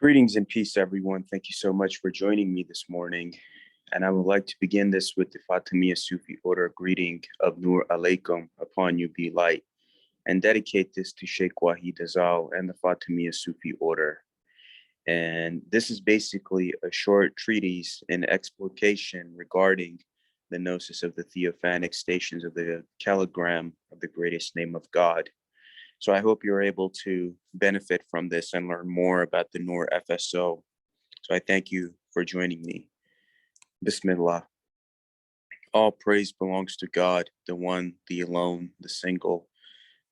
Greetings and peace, everyone. Thank you so much for joining me this morning. And I would like to begin this with the Fatimiya Sufi order greeting of Nur Alaikum, upon you be light, and dedicate this to Sheikh Wahid Azal and the Fatimiya Sufi order. And this is basically a short treatise in explication regarding the gnosis of the Theophanic stations of the Calligram of the greatest name of God. So I hope you're able to benefit from this and learn more about the NUR-FSO. So I thank you for joining me. Bismillah. All praise belongs to God, the one, the alone, the single,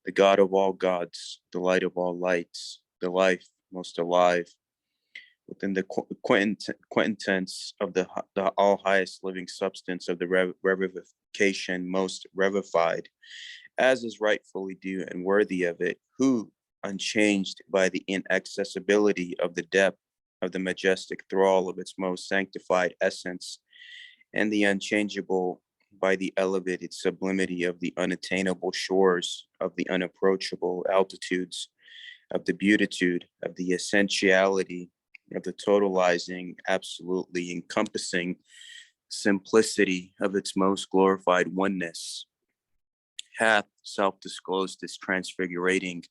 the God of all gods, the light of all lights, the life most alive, within the quintessence of the all highest living substance of the revivification most revivified, as is rightfully due and worthy of it, who, unchanged by the inaccessibility of the depth of the majestic thrall of its most sanctified essence, and the unchangeable by the elevated sublimity of the unattainable shores of the unapproachable altitudes of the beatitude of the essentiality of the totalizing, absolutely encompassing simplicity of its most glorified oneness, hath self-disclosed this transfigurating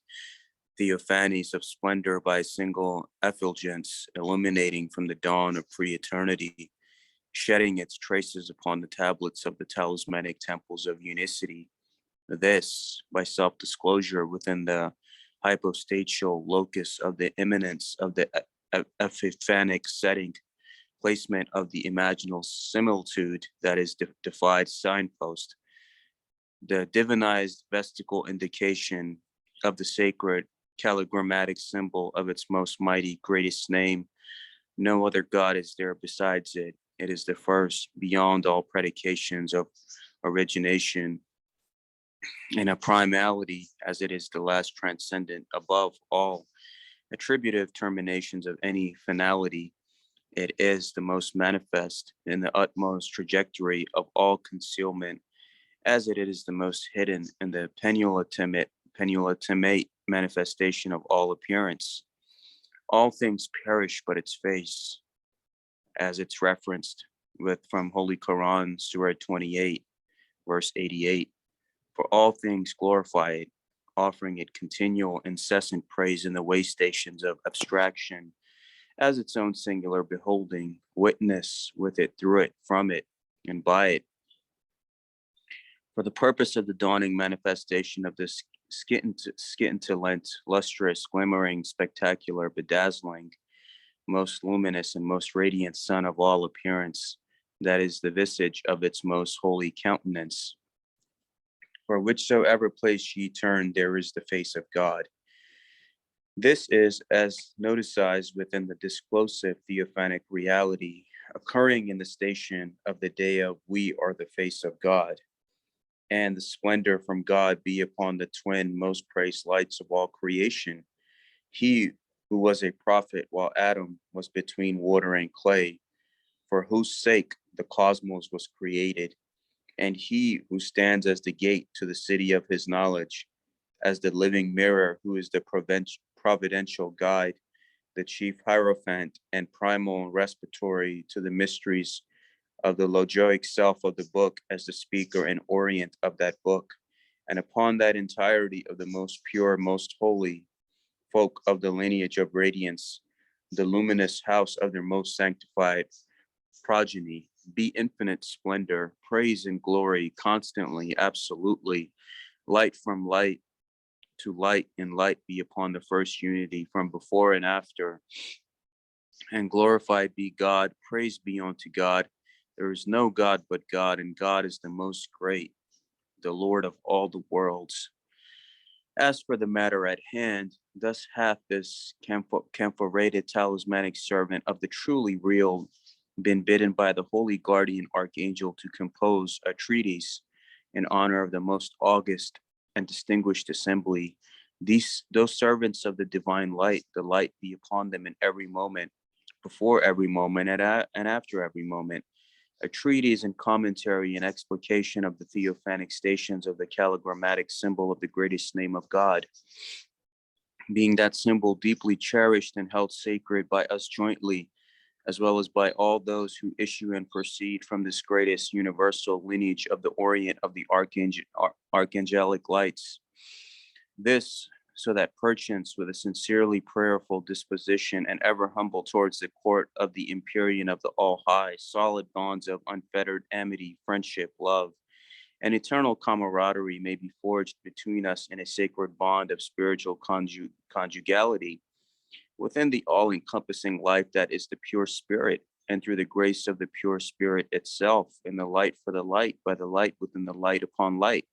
theophanies of splendor by a single effulgence, illuminating from the dawn of pre-eternity, shedding its traces upon the tablets of the talismanic temples of unicity. This, by self-disclosure within the hypostatial locus of the immanence of the epiphanic setting, placement of the imaginal similitude that is defied signpost, the divinized vestigial indication of the sacred calligrammatic symbol of its most mighty, greatest name. No other God is there besides it. It is the first, beyond all predications of origination, in a primality, as it is the last transcendent above all attributive terminations of any finality. It is the most manifest in the utmost trajectory of all concealment, as it is the most hidden in the penultimate manifestation of all appearance. All things perish but its face, as it's referenced with from Holy Quran, Surah 28, verse 88. For all things glorify it, offering it continual, incessant praise in the way stations of abstraction, as its own singular beholding, witness with it, through it, from it, and by it. For the purpose of the dawning manifestation of this scintillant, lustrous, glimmering, spectacular, bedazzling, most luminous and most radiant sun of all appearance, that is the visage of its most holy countenance. For whichsoever place ye turn, there is the face of God. This is as noticized within the disclosive theophanic reality, occurring in the station of the day of we are the face of God, and the splendor from God be upon the twin most praised lights of all creation. He who was a prophet while Adam was between water and clay, for whose sake the cosmos was created, and he who stands as the gate to the city of his knowledge, as the living mirror, who is the providential guide, the chief hierophant and primal respiratory to the mysteries of the logoic self of the book, as the speaker and orient of that book, and upon that entirety of the most pure, most holy folk of the lineage of radiance, the luminous house of their most sanctified progeny, be infinite splendor, praise and glory constantly, absolutely, light from light to light, and light be upon the first unity from before and after, and glorified be God, praise be unto God. There is no God but God, and God is the most great, the Lord of all the worlds. As for the matter at hand, thus hath this camphorated talismanic servant of the truly real been bidden by the holy guardian archangel to compose a treatise in honor of the most august and distinguished assembly. Those servants of the divine light, the light be upon them in every moment, before every moment, and after every moment. A treatise and commentary and explication of the theophanic stations of the calligrammatic symbol of the greatest name of God. being that symbol deeply cherished and held sacred by us jointly, as well as by all those who issue and proceed from this greatest universal lineage of the Orient of the archangelic lights. This, so that perchance with a sincerely prayerful disposition and ever humble towards the court of the Empyrean of the All High, solid bonds of unfettered amity, friendship, love, and eternal camaraderie may be forged between us in a sacred bond of spiritual conjugality within the all-encompassing life that is the pure spirit, and through the grace of the pure spirit itself, in the light for the light, by the light within the light upon light.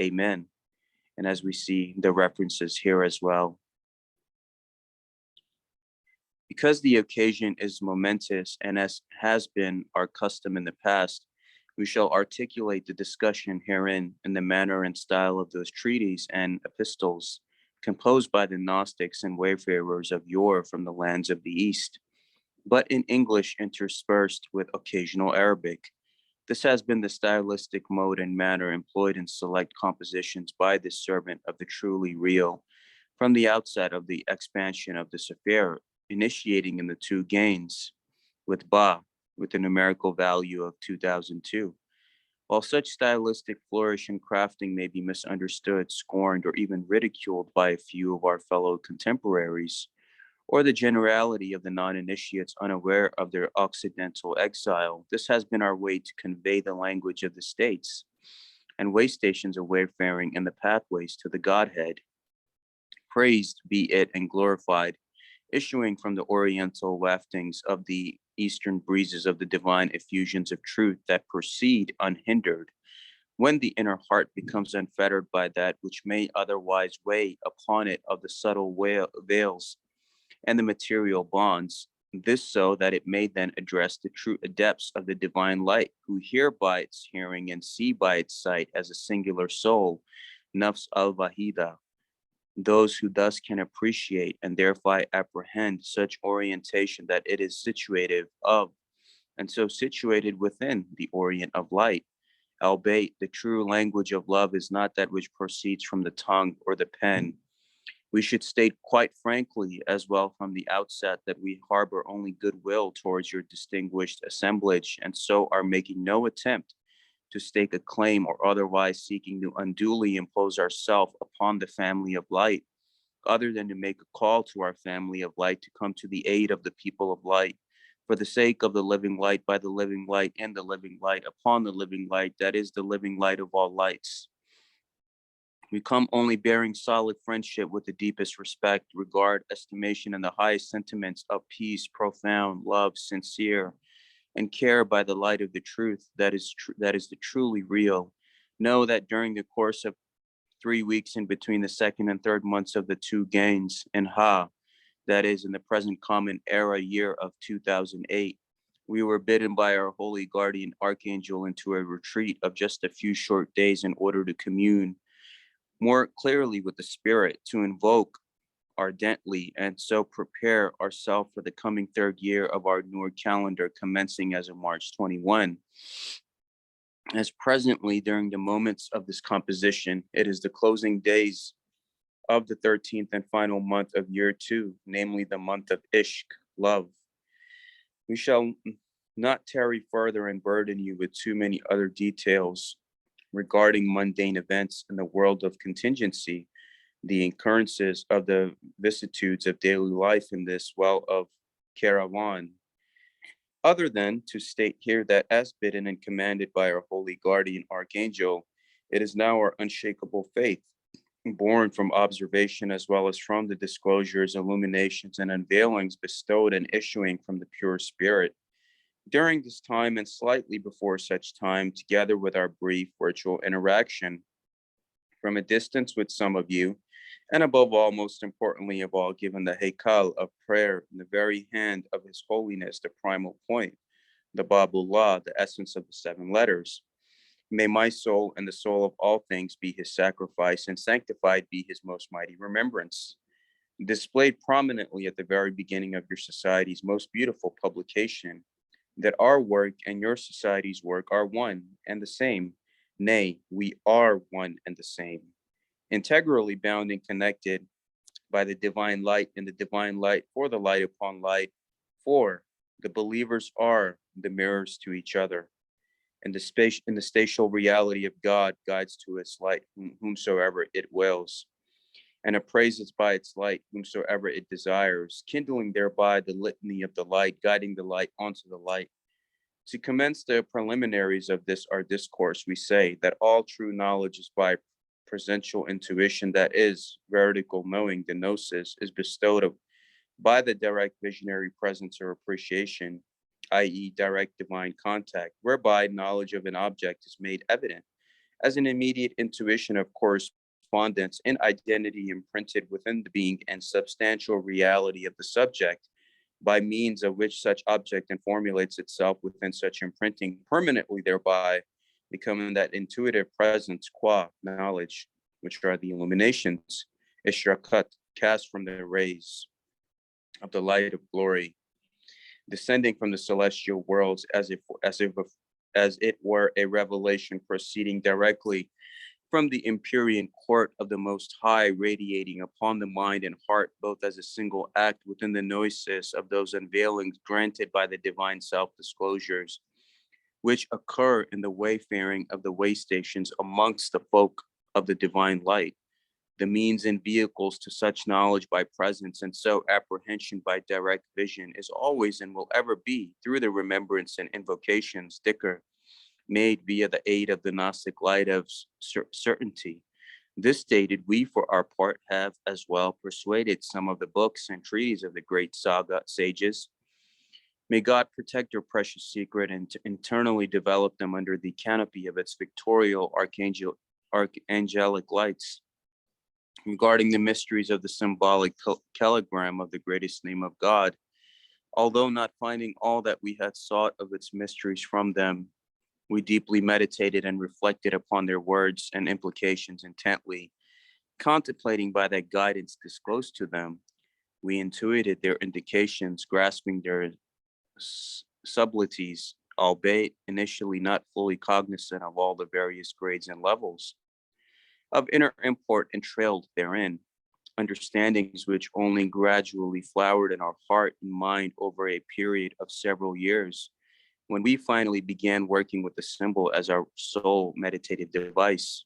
Amen. And as we see the references here as well. Because the occasion is momentous, and as has been our custom in the past, we shall articulate the discussion herein in the manner and style of those treatises and epistles composed by the Gnostics and wayfarers of yore from the lands of the East, but in English interspersed with occasional Arabic. This has been the stylistic mode and manner employed in select compositions by this servant of the truly real, from the outset of the expansion of this affair, initiating in the two gains, with Ba, with a numerical value of 2002. While such stylistic flourish and crafting may be misunderstood, scorned, or even ridiculed by a few of our fellow contemporaries, or the generality of the non-initiates unaware of their Occidental exile, this has been our way to convey the language of the states and way stations of wayfaring and the pathways to the Godhead. Praised be it and glorified, issuing from the oriental waftings of the eastern breezes of the divine effusions of truth that proceed unhindered, when the inner heart becomes unfettered by that which may otherwise weigh upon it of the subtle veils and the material bonds, this so that it may then address the true adepts of the divine light, who hear by its hearing and see by its sight as a singular soul, nafs al-wahida, those who thus can appreciate and thereby apprehend such orientation that it is situative of, and so situated within the orient of light, albeit the true language of love is not that which proceeds from the tongue or the pen. We should state quite frankly as well from the outset that we harbor only goodwill towards your distinguished assemblage, and so are making no attempt to stake a claim or otherwise seeking to unduly impose ourselves upon the family of light, other than to make a call to our family of light to come to the aid of the people of light, for the sake of the living light, by the living light, and the living light, upon the living light, that is the living light of all lights. We come only bearing solid friendship with the deepest respect, regard, estimation, and the highest sentiments of peace, profound, love, sincere, and care by the light of the truth that is the truly real. Know that during the course of 3 weeks in between the second and third months of the two gains in Ha, that is in the present common era year of 2008, we were bidden by our holy guardian archangel into a retreat of just a few short days in order to commune more clearly with the spirit, to invoke ardently, and so prepare ourselves for the coming third year of our NUR calendar, commencing as of March 21. As presently, during the moments of this composition, it is the closing days of the 13th and final month of year 2, namely the month of Ishq, love. We shall not tarry further and burden you with too many other details regarding mundane events in the world of contingency, the occurrences of the vicissitudes of daily life in this well of caravan, other than to state here that as bidden and commanded by our holy guardian archangel, it is now our unshakable faith, born from observation as well as from the disclosures, illuminations, and unveilings bestowed and issuing from the pure spirit. During this time and slightly before such time, together with our brief virtual interaction from a distance with some of you, and above all, most importantly of all, given the Haykal of prayer in the very hand of His Holiness, the primal point, the Babullah, the essence of the 7 letters. May my soul and the soul of all things be His sacrifice, and sanctified be His most mighty remembrance. Displayed prominently at the very beginning of your society's most beautiful publication, that our work and your society's work are one and the same. Nay, we are one and the same, integrally bound and connected by the divine light, and the divine light for the light upon light. For the believers are the mirrors to each other, and the space in the spatial reality of God guides to its light whomsoever it wills, and appraises by its light whomsoever it desires, kindling thereby the litany of the light, guiding the light onto the light. To commence the preliminaries of this our discourse, we say that all true knowledge is by presential intuition, that is, vertical knowing, the gnosis, is bestowed by the direct visionary presence or appreciation, i.e., direct divine contact, whereby knowledge of an object is made evident as an immediate intuition of correspondence and identity imprinted within the being and substantial reality of the subject, by means of which such object and formulates itself within such imprinting permanently, thereby becoming that intuitive presence qua knowledge, which are the illuminations, ishrakat, cast from the rays of the light of glory, descending from the celestial worlds as it were a revelation proceeding directly from the Empyrean court of the Most High, radiating upon the mind and heart, both as a single act within the gnosis of those unveilings granted by the divine self-disclosures, which occur in the wayfaring of the way stations amongst the folk of the divine light, the means and vehicles to such knowledge by presence, and so apprehension by direct vision is always and will ever be through the remembrance and invocations, dhikr, made via the aid of the Gnostic light of certainty. This stated, we for our part have as well persuaded some of the books and treatises of the great saga sages. May God protect your precious secret and to internally develop them under the canopy of its victorial archangelic lights. Regarding the mysteries of the symbolic Calligram of the greatest name of God, although not finding all that we had sought of its mysteries from them, we deeply meditated and reflected upon their words and implications intently, contemplating by that guidance disclosed to them. We intuited their indications, grasping their subtleties, albeit initially not fully cognizant of all the various grades and levels of inner import entrailed therein, understandings which only gradually flowered in our heart and mind over a period of several years, when we finally began working with the symbol as our sole meditative device.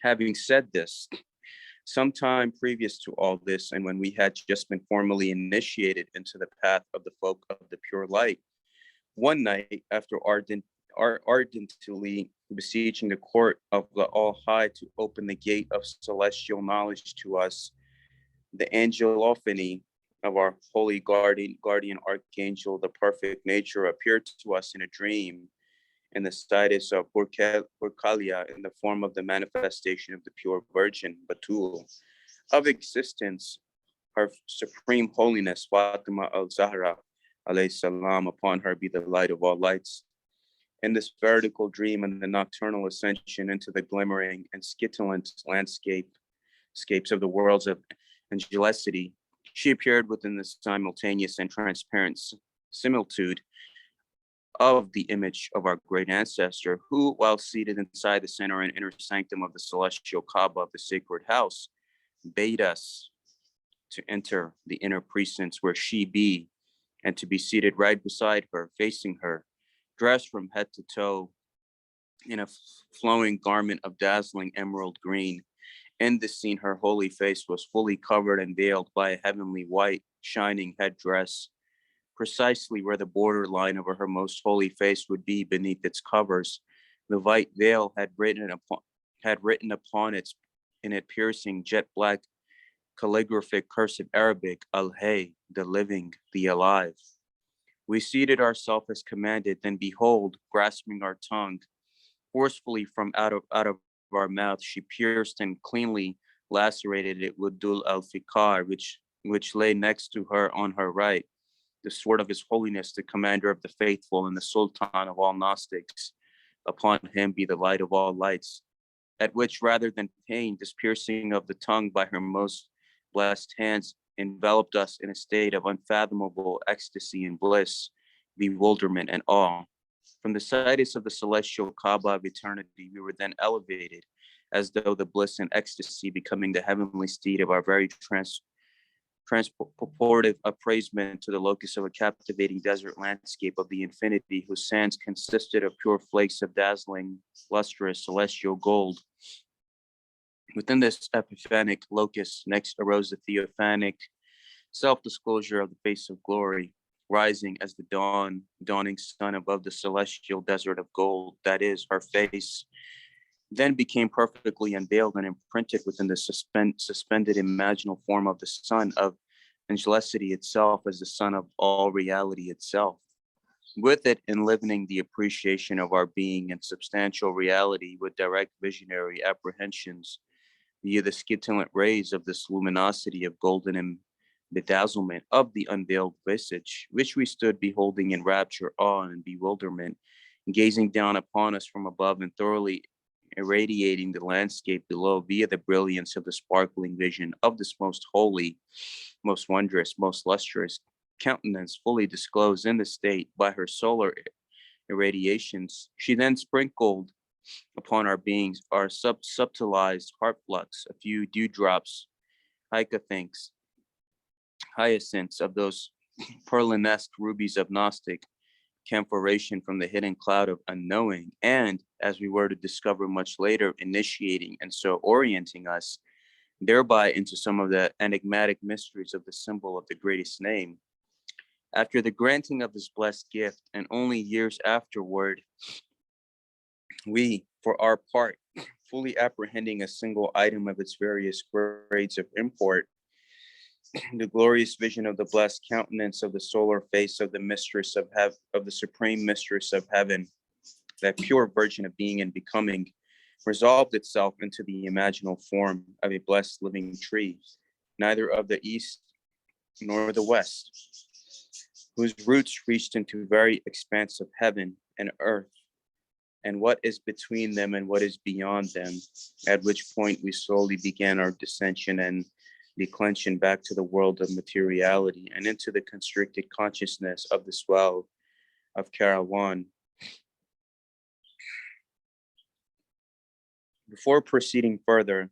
Having said this, sometime previous to all this, and when we had just been formally initiated into the path of the folk of the pure light, one night after ardently beseeching the court of the All-High to open the gate of celestial knowledge to us, the angelophany of our holy guardian archangel, the perfect nature, appeared to us in a dream in the status of Burkalia, in the form of the manifestation of the pure virgin, Batul, of existence, her supreme holiness, Fatima al-Zahra, alayhi salam, upon her be the light of all lights. In this vertical dream and the nocturnal ascension into the glimmering and scintillant landscapes of the worlds of angelicity, she appeared within the simultaneous and transparent similitude of the image of our great ancestor, who, while seated inside the center and inner sanctum of the celestial Kaaba of the sacred house, bade us to enter the inner precincts where she be, and to be seated right beside her, facing her, dressed from head to toe in a flowing garment of dazzling emerald green. In this scene, her holy face was fully covered and veiled by a heavenly white, shining headdress, precisely where the borderline of her most holy face would be beneath its covers. The white veil had written upon its in it piercing jet black calligraphic cursive Arabic, Al-Hay, the living, the alive. We seated ourselves as commanded, then behold, grasping our tongue, forcefully from out of our mouth, she pierced and cleanly lacerated it with Dul al-Fikar, which lay next to her on her right, the sword of his holiness, the commander of the faithful and the sultan of all Gnostics. Upon him be the light of all lights. At which, rather than pain, this piercing of the tongue by her most blessed hands enveloped us in a state of unfathomable ecstasy and bliss, bewilderment and awe. From the situs of the celestial Kaaba of eternity, we were then elevated as though the bliss and ecstasy becoming the heavenly steed of our very transportive appraisement to the locus of a captivating desert landscape of the infinity, whose sands consisted of pure flakes of dazzling, lustrous, celestial gold. Within this epiphanic locus, next arose the theophanic self-disclosure of the face of glory, rising as the dawning sun above the celestial desert of gold, that is, her face, then became perfectly unveiled and imprinted within the suspended imaginal form of the sun of angelicity itself as the sun of all reality itself. With it enlivening the appreciation of our being and substantial reality with direct visionary apprehensions via the scintillant rays of this luminosity of golden bedazzlement of the unveiled visage, which we stood beholding in rapture, awe, and bewilderment, gazing down upon us from above and thoroughly irradiating the landscape below via the brilliance of the sparkling vision of this most holy, most wondrous, most lustrous countenance fully disclosed in the state by her solar irradiations. She then sprinkled upon our beings our subtilized heart flux, a few dewdrops, hyacinths of those pearlinesque rubies of Gnostic camphoration from the hidden cloud of unknowing, and, as we were to discover much later, initiating and so orienting us thereby into some of the enigmatic mysteries of the symbol of the greatest name. After the granting of this blessed gift, and only years afterward, we, for our part, fully apprehending a single item of its various grades of import, the glorious vision of the blessed countenance of the solar face of the mistress of the supreme mistress of heaven, that pure virgin of being and becoming, resolved itself into the imaginal form of a blessed living tree, neither of the east nor the west, whose roots reached into very expanse of heaven and earth, and what is between them and what is beyond them, at which point we slowly began our descension and declension back to the world of materiality and into the constricted consciousness of the swell of Karawan. Before proceeding further,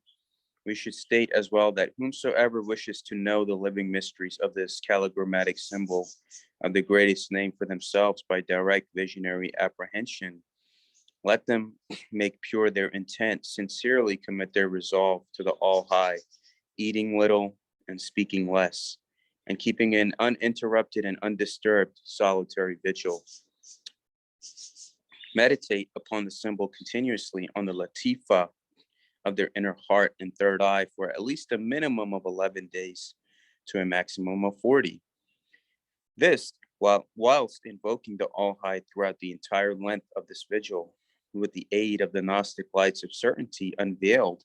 we should state as well that whomsoever wishes to know the living mysteries of this calligrammatic symbol of the greatest name for themselves by direct visionary apprehension, let them make pure their intent, sincerely commit their resolve to the All-High, eating little and speaking less, and keeping an uninterrupted and undisturbed solitary vigil. Meditate upon the symbol continuously on the latifa of their inner heart and third eye for at least a minimum of 11 days to a maximum of 40. This, whilst invoking the All-High throughout the entire length of this vigil, with the aid of the Gnostic lights of certainty unveiled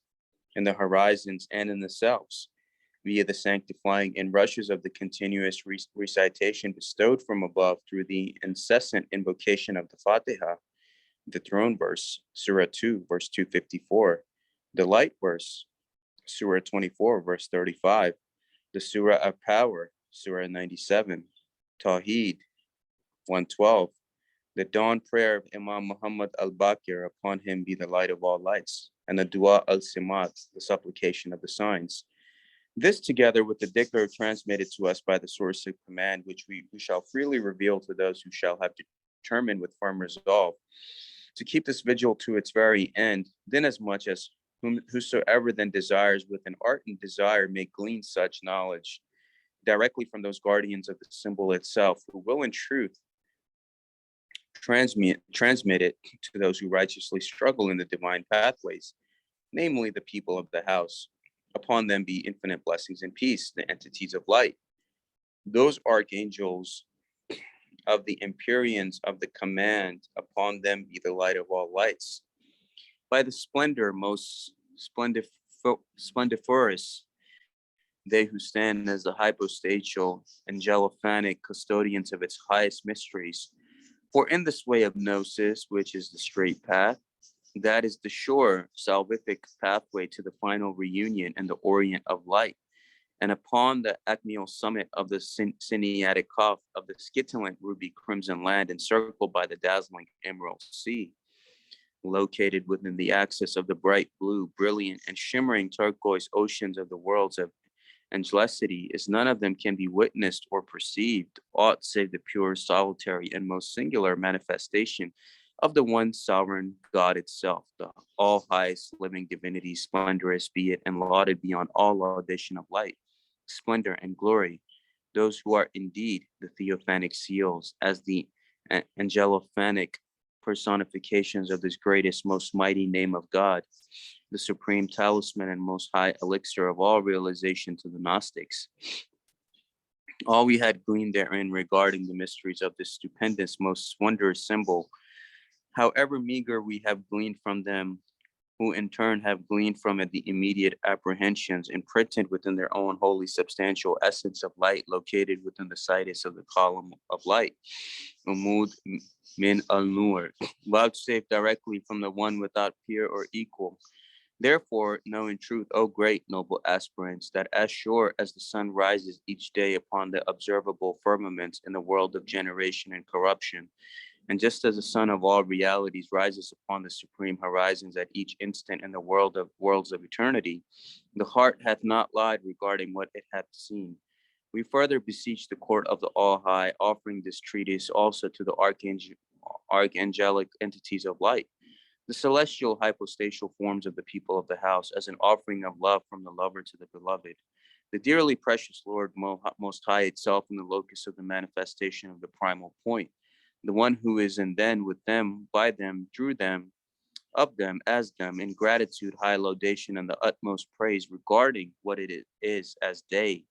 in the horizons and in the selves, via the sanctifying inrushes of the continuous recitation bestowed from above through the incessant invocation of the Fatiha, the throne verse, Surah 2, verse 254, the light verse, Surah 24, verse 35, the Surah of Power, Surah 97, Tawheed, 112, the dawn prayer of Imam Muhammad al-Baqir, upon him be the light of all lights, and the Dua al-Simat, the supplication of the signs. This, together with the dhikr transmitted to us by the source of command, which we shall freely reveal to those who shall have determined with firm resolve to keep this vigil to its very end, then as much as whosoever then desires with an ardent desire may glean such knowledge directly from those guardians of the symbol itself, who will in truth transmit it to those who righteously struggle in the divine pathways, namely the people of the house. Upon them be infinite blessings and peace, the entities of light, those archangels of the Empyreans of the command, upon them be the light of all lights. By the splendor most splendiferous, they who stand as the hypostatial angelophanic custodians of its highest mysteries. For in this way of gnosis, which is the straight path, that is the sure salvific pathway to the final reunion in the orient of light, and upon the acmeal summit of the Sinaitic Kaf of the scintillant ruby crimson land encircled by the dazzling emerald sea, located within the axis of the bright blue, brilliant, and shimmering turquoise oceans of the worlds of angelicity, is none of them can be witnessed or perceived, aught save the pure, solitary, and most singular manifestation of the one sovereign God itself, the all highest living divinity, splendorous be it and lauded beyond all laudation of light, splendor, and glory. Those who are indeed the Theophanic seals, as the angelophanic personifications of this greatest, most mighty name of God, the supreme talisman and most high elixir of all realization to the Gnostics. All we had gleaned therein regarding the mysteries of this stupendous, most wondrous symbol, however meager we have gleaned from them, who in turn have gleaned from it the immediate apprehensions imprinted within their own holy substantial essence of light located within the situs of the column of light, Umud min al-Nur, vouchsafed directly from the one without peer or equal. Therefore, know in truth, O great noble aspirants, that as sure as the sun rises each day upon the observable firmaments in the world of generation and corruption, and just as the sun of all realities rises upon the supreme horizons at each instant in the worlds of eternity, the heart hath not lied regarding what it hath seen. We further beseech the court of the All-High, offering this treatise also to the archangelic entities of light, the celestial hypostational forms of the people of the house, as an offering of love from the lover to the beloved. The dearly precious Lord Most High itself in the locus of the manifestation of the primal point, the one who is in then with them, by them, through them, of them, as them, in gratitude, high laudation, and the utmost praise regarding what it is as they,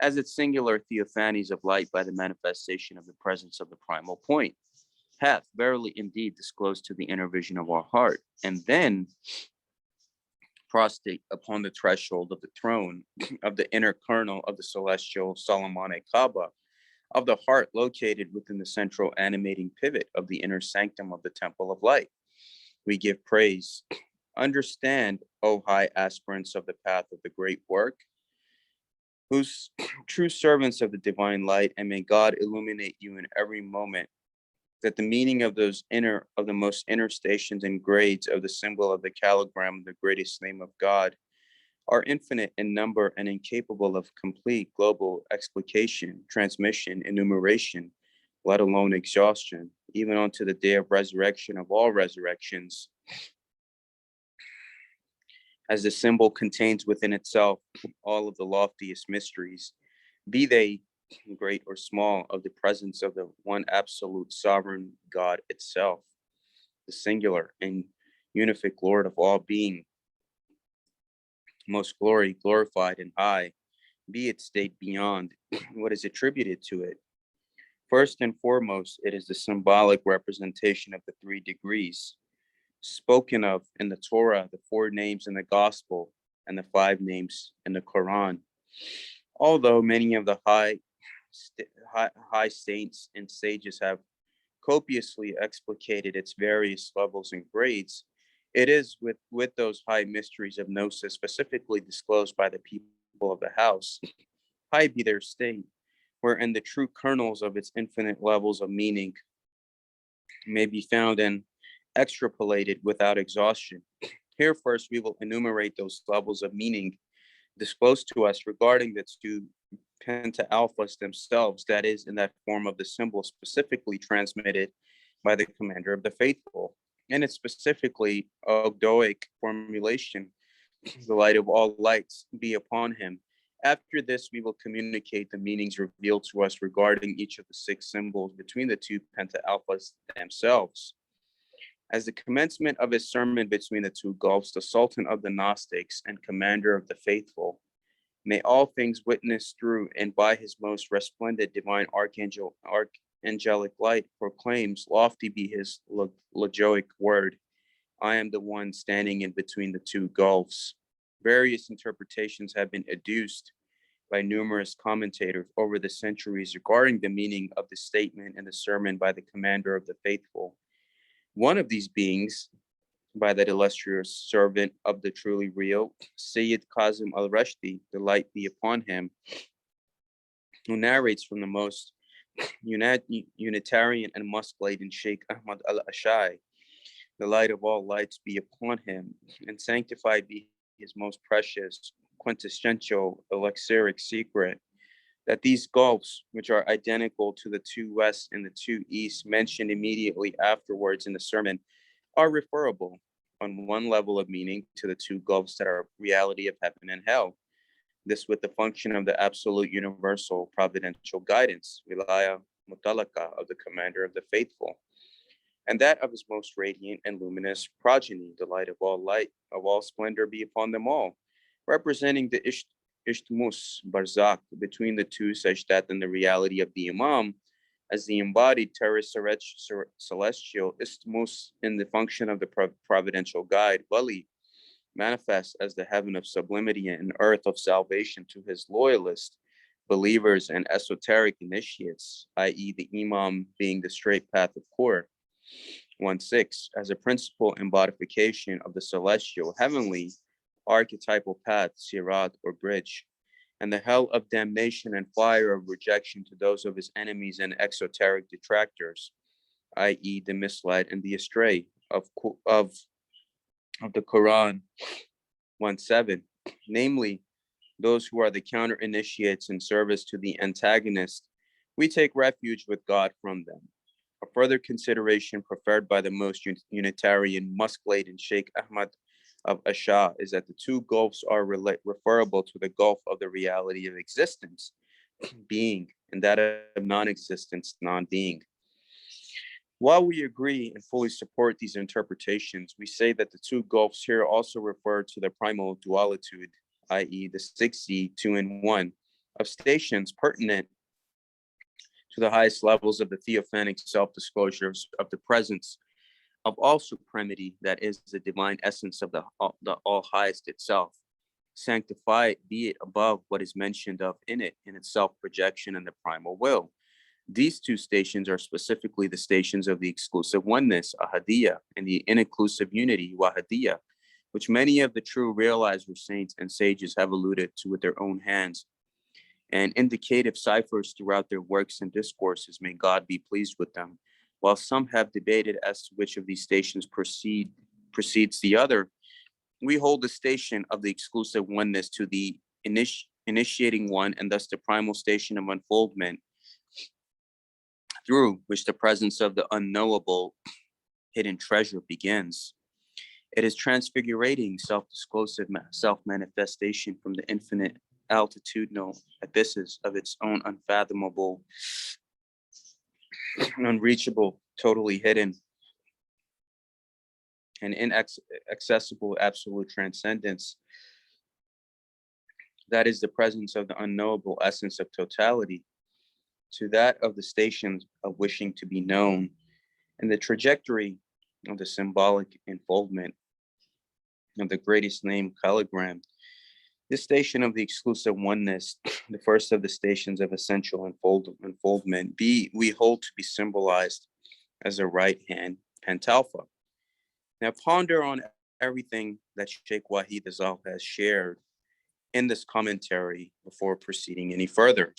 as its singular theophanies of light by the manifestation of the presence of the primal point, hath verily indeed disclosed to the inner vision of our heart, and then prostrate upon the threshold of the throne of the inner kernel of the celestial Solomonic Kaaba, of the heart located within the central animating pivot of the inner sanctum of the temple of light. We give praise. Understand, O high aspirants of the path of the great work, whose true servants of the divine light, and may God illuminate you in every moment, that the meaning of the most inner stations and grades of the symbol of the Calligram, the greatest name of God, are infinite in number and incapable of complete global explication, transmission, enumeration, let alone exhaustion, even unto the day of resurrection of all resurrections, as the symbol contains within itself all of the loftiest mysteries, be they great or small, of the presence of the one absolute sovereign God itself, the singular and unific Lord of all being, most glorified and high, be its state beyond what is attributed to it. First and foremost, it is the symbolic representation of the 3 degrees, spoken of in the Torah, the 4 names in the Gospel, and the 5 names in the Quran. Although many of the high saints and sages have copiously explicated its various levels and grades, it is with those high mysteries of gnosis specifically disclosed by the people of the house, high be their state, wherein the true kernels of its infinite levels of meaning may be found and extrapolated without exhaustion. Here first we will enumerate those levels of meaning disclosed to us regarding the 2 penta-alphas themselves, that is, in that form of the symbol specifically transmitted by the commander of the faithful, and its specifically Ogdoic formulation, the light of all lights be upon him. After this, we will communicate the meanings revealed to us regarding each of the 6 symbols between the 2 penta-alphas themselves. As the commencement of his sermon between the 2 gulfs, the Sultan of the Gnostics and commander of the faithful, may all things witness through and by his most resplendent divine archangelic light proclaims, lofty be his logoic word, I am the one standing in between the 2 gulfs. Various interpretations have been adduced by numerous commentators over the centuries regarding the meaning of the statement in the sermon by the commander of the faithful. One of these beings, by that illustrious servant of the truly real, Sayyid Kazim al-Rashdi, the light be upon him, who narrates from the most Unitarian and musk-laden Sheikh Ahmad al-Ashai, the light of all lights be upon him, and sanctified be his most precious, quintessential, elixiric secret, that these gulfs, which are identical to the two west and the two east mentioned immediately afterwards in the sermon, are referable on one level of meaning to the two gulfs that are reality of heaven and hell. This with the function of the absolute universal providential guidance, wilaya mutalaka of the commander of the faithful, and that of his most radiant and luminous progeny, the light of all splendor be upon them all, representing the Ishtmus Barzakh between the two, such that in the reality of the Imam, as the embodied celestial Isthmus in the function of the providential guide, Wali, manifests as the heaven of sublimity and earth of salvation to his loyalists, believers, and esoteric initiates, i.e., the Imam being the straight path of Qur. 1.6, as a principal embodification of the celestial, heavenly, archetypal path, sirat or bridge, and the hell of damnation and fire of rejection to those of his enemies and exoteric detractors, i.e., the misled and the astray of the Quran. 1.7, namely, those who are the counter initiates in service to the antagonist, we take refuge with God from them. A further consideration preferred by the most Unitarian, musk-laden Sheikh Ahmad of Asha is that the two gulfs are referable to the gulf of the reality of existence, being, and that of non-existence, non-being. While we agree and fully support these interpretations, we say that the two gulfs here also refer to the primal dualitude, i.e. the 6Z, 2 and 1, of stations pertinent to the highest levels of the Theophanic self-disclosures of the presence of all supremacy, that is the divine essence of the all highest itself, sanctified be it above what is mentioned of in it, in its self-projection and the primal will. These two stations are specifically the stations of the exclusive oneness, ahadiyya, and the inclusive unity, wahadiyya, which many of the true realizers, saints, and sages have alluded to with their own hands, and indicative ciphers throughout their works and discourses. May God be pleased with them. While some have debated as to which of these stations precedes the other, we hold the station of the exclusive oneness to the initiating one, and thus the primal station of unfoldment, through which the presence of the unknowable hidden treasure begins. It is transfigurating self-disclosive self-manifestation from the infinite altitudinal abysses of its own unfathomable, unreachable, totally hidden, and inaccessible absolute transcendence. That is the presence of the unknowable essence of totality, to that of the stations of wishing to be known, and the trajectory of the symbolic unfoldment of the greatest name, Calligram. This station of the exclusive oneness, the first of the stations of essential unfoldment, we hold to be symbolized as a right hand pentalpha. Now ponder on everything that Sheikh Wahid Azal has shared in this commentary before proceeding any further.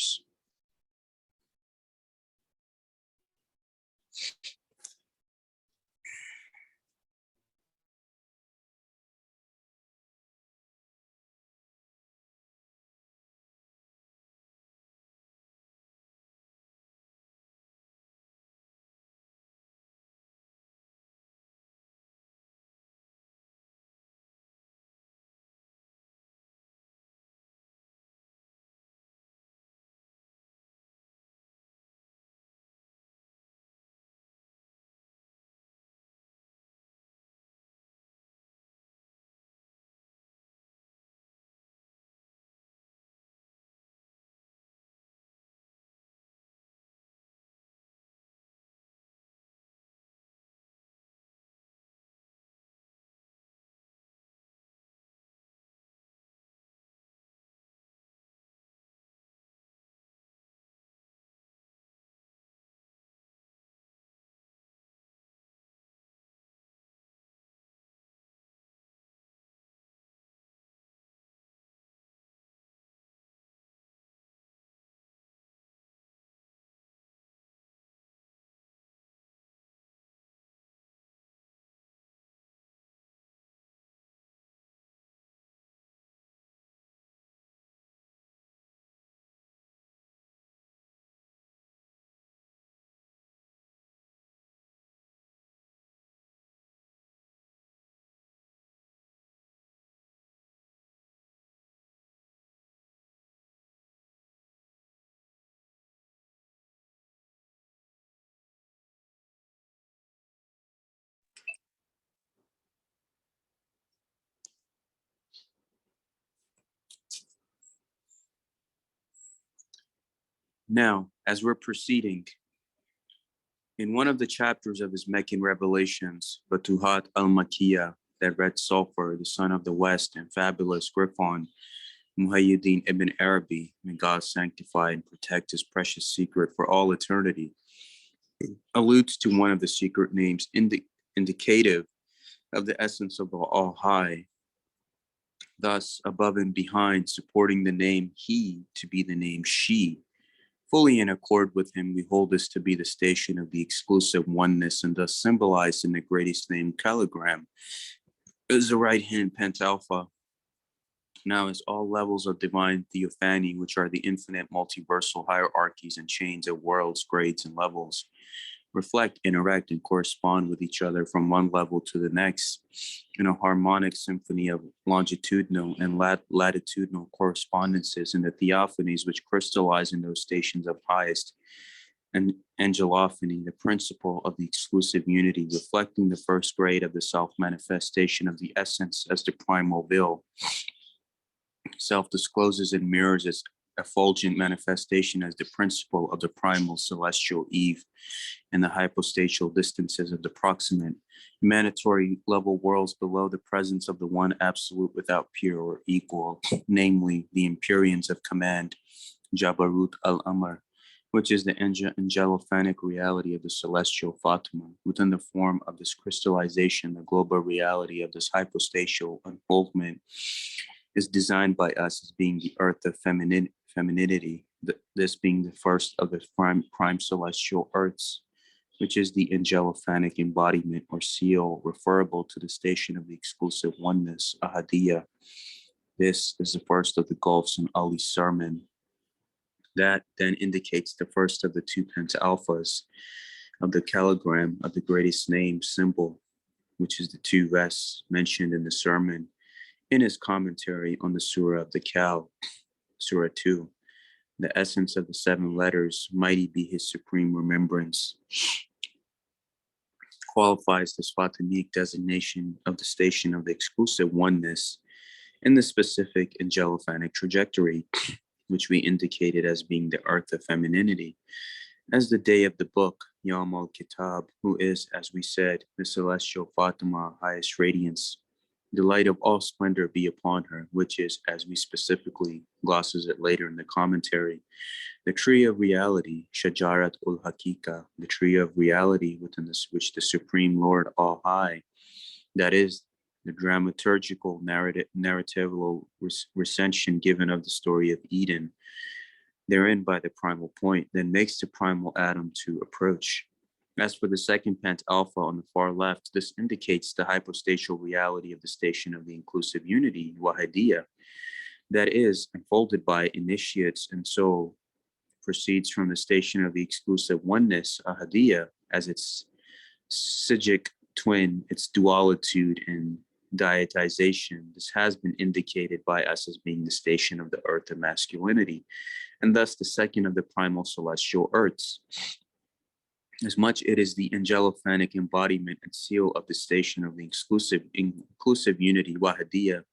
Now, as we're proceeding, in one of the chapters of his Meccan revelations, Batuhat al-Makkiyah, that red sulfur, the son of the West, and fabulous Griffon, Muhyiddin ibn Arabi, may God sanctify and protect his precious secret for all eternity, alludes to one of the secret names indicative of the essence of the All-High, thus above and behind supporting the name He to be the name She. Fully in accord with him, we hold this to be the station of the exclusive oneness and thus symbolized in the greatest name, Calligram, is the right-hand pentalpha. Now, as all levels of divine Theophany, which are the infinite multiversal hierarchies and chains of worlds, grades, and levels, reflect, interact, and correspond with each other from one level to the next in a harmonic symphony of longitudinal and latitudinal correspondences in the theophanies which crystallize in those stations of highest and angelophany, the principle of the exclusive unity, reflecting the first grade of the self-manifestation of the essence as the primal will, self-discloses and mirrors its effulgent manifestation as the principle of the primal celestial Eve, and the hypostational distances of the proximate emanatory level worlds below the presence of the one absolute without peer or equal, namely the Empyreans of command, Jabarut al-Amr, which is the angelophanic reality of the celestial Fatima. Within the form of this crystallization, the global reality of this hypostational unfoldment is designed by us as being the earth of femininity, this being the first of the prime celestial earths, which is the angelophanic embodiment or seal referable to the station of the exclusive oneness, Ahadiyya. This is the first of the gulfs in Ali's sermon. That then indicates the first of the two pentalphas of the calligram of the greatest name symbol, which is the two vests mentioned in the sermon in his commentary on the Surah of the Cow, Surah 2. The essence of the seven letters, mighty be his supreme remembrance, qualifies this Fatimic designation of the station of the exclusive oneness in the specific angelophanic trajectory, which we indicated as being the earth of femininity, as the day of the book, Yawm al-Kitab, who is, as we said, the celestial Fatima, highest radiance, the light of all splendor be upon her, which is, as we specifically glosses it later in the commentary, the tree of reality, Shajarat ul-Hakika, the tree of reality within which the Supreme Lord All-High, that is, the dramaturgical narratival recension given of the story of Eden, therein by the primal point, then makes the primal atom to approach. As for the second pentalpha on the far left, this indicates the hypostational reality of the station of the inclusive unity, Wahidiyya, that is unfolded by initiates and so proceeds from the station of the exclusive oneness, Ahadiyya, as its Sijic twin, its dualitude and dietization. This has been indicated by us as being the station of the earth of masculinity, and thus the second of the primal celestial earths. As much it is the angelophanic embodiment and seal of the station of the inclusive unity, Wahidiyya,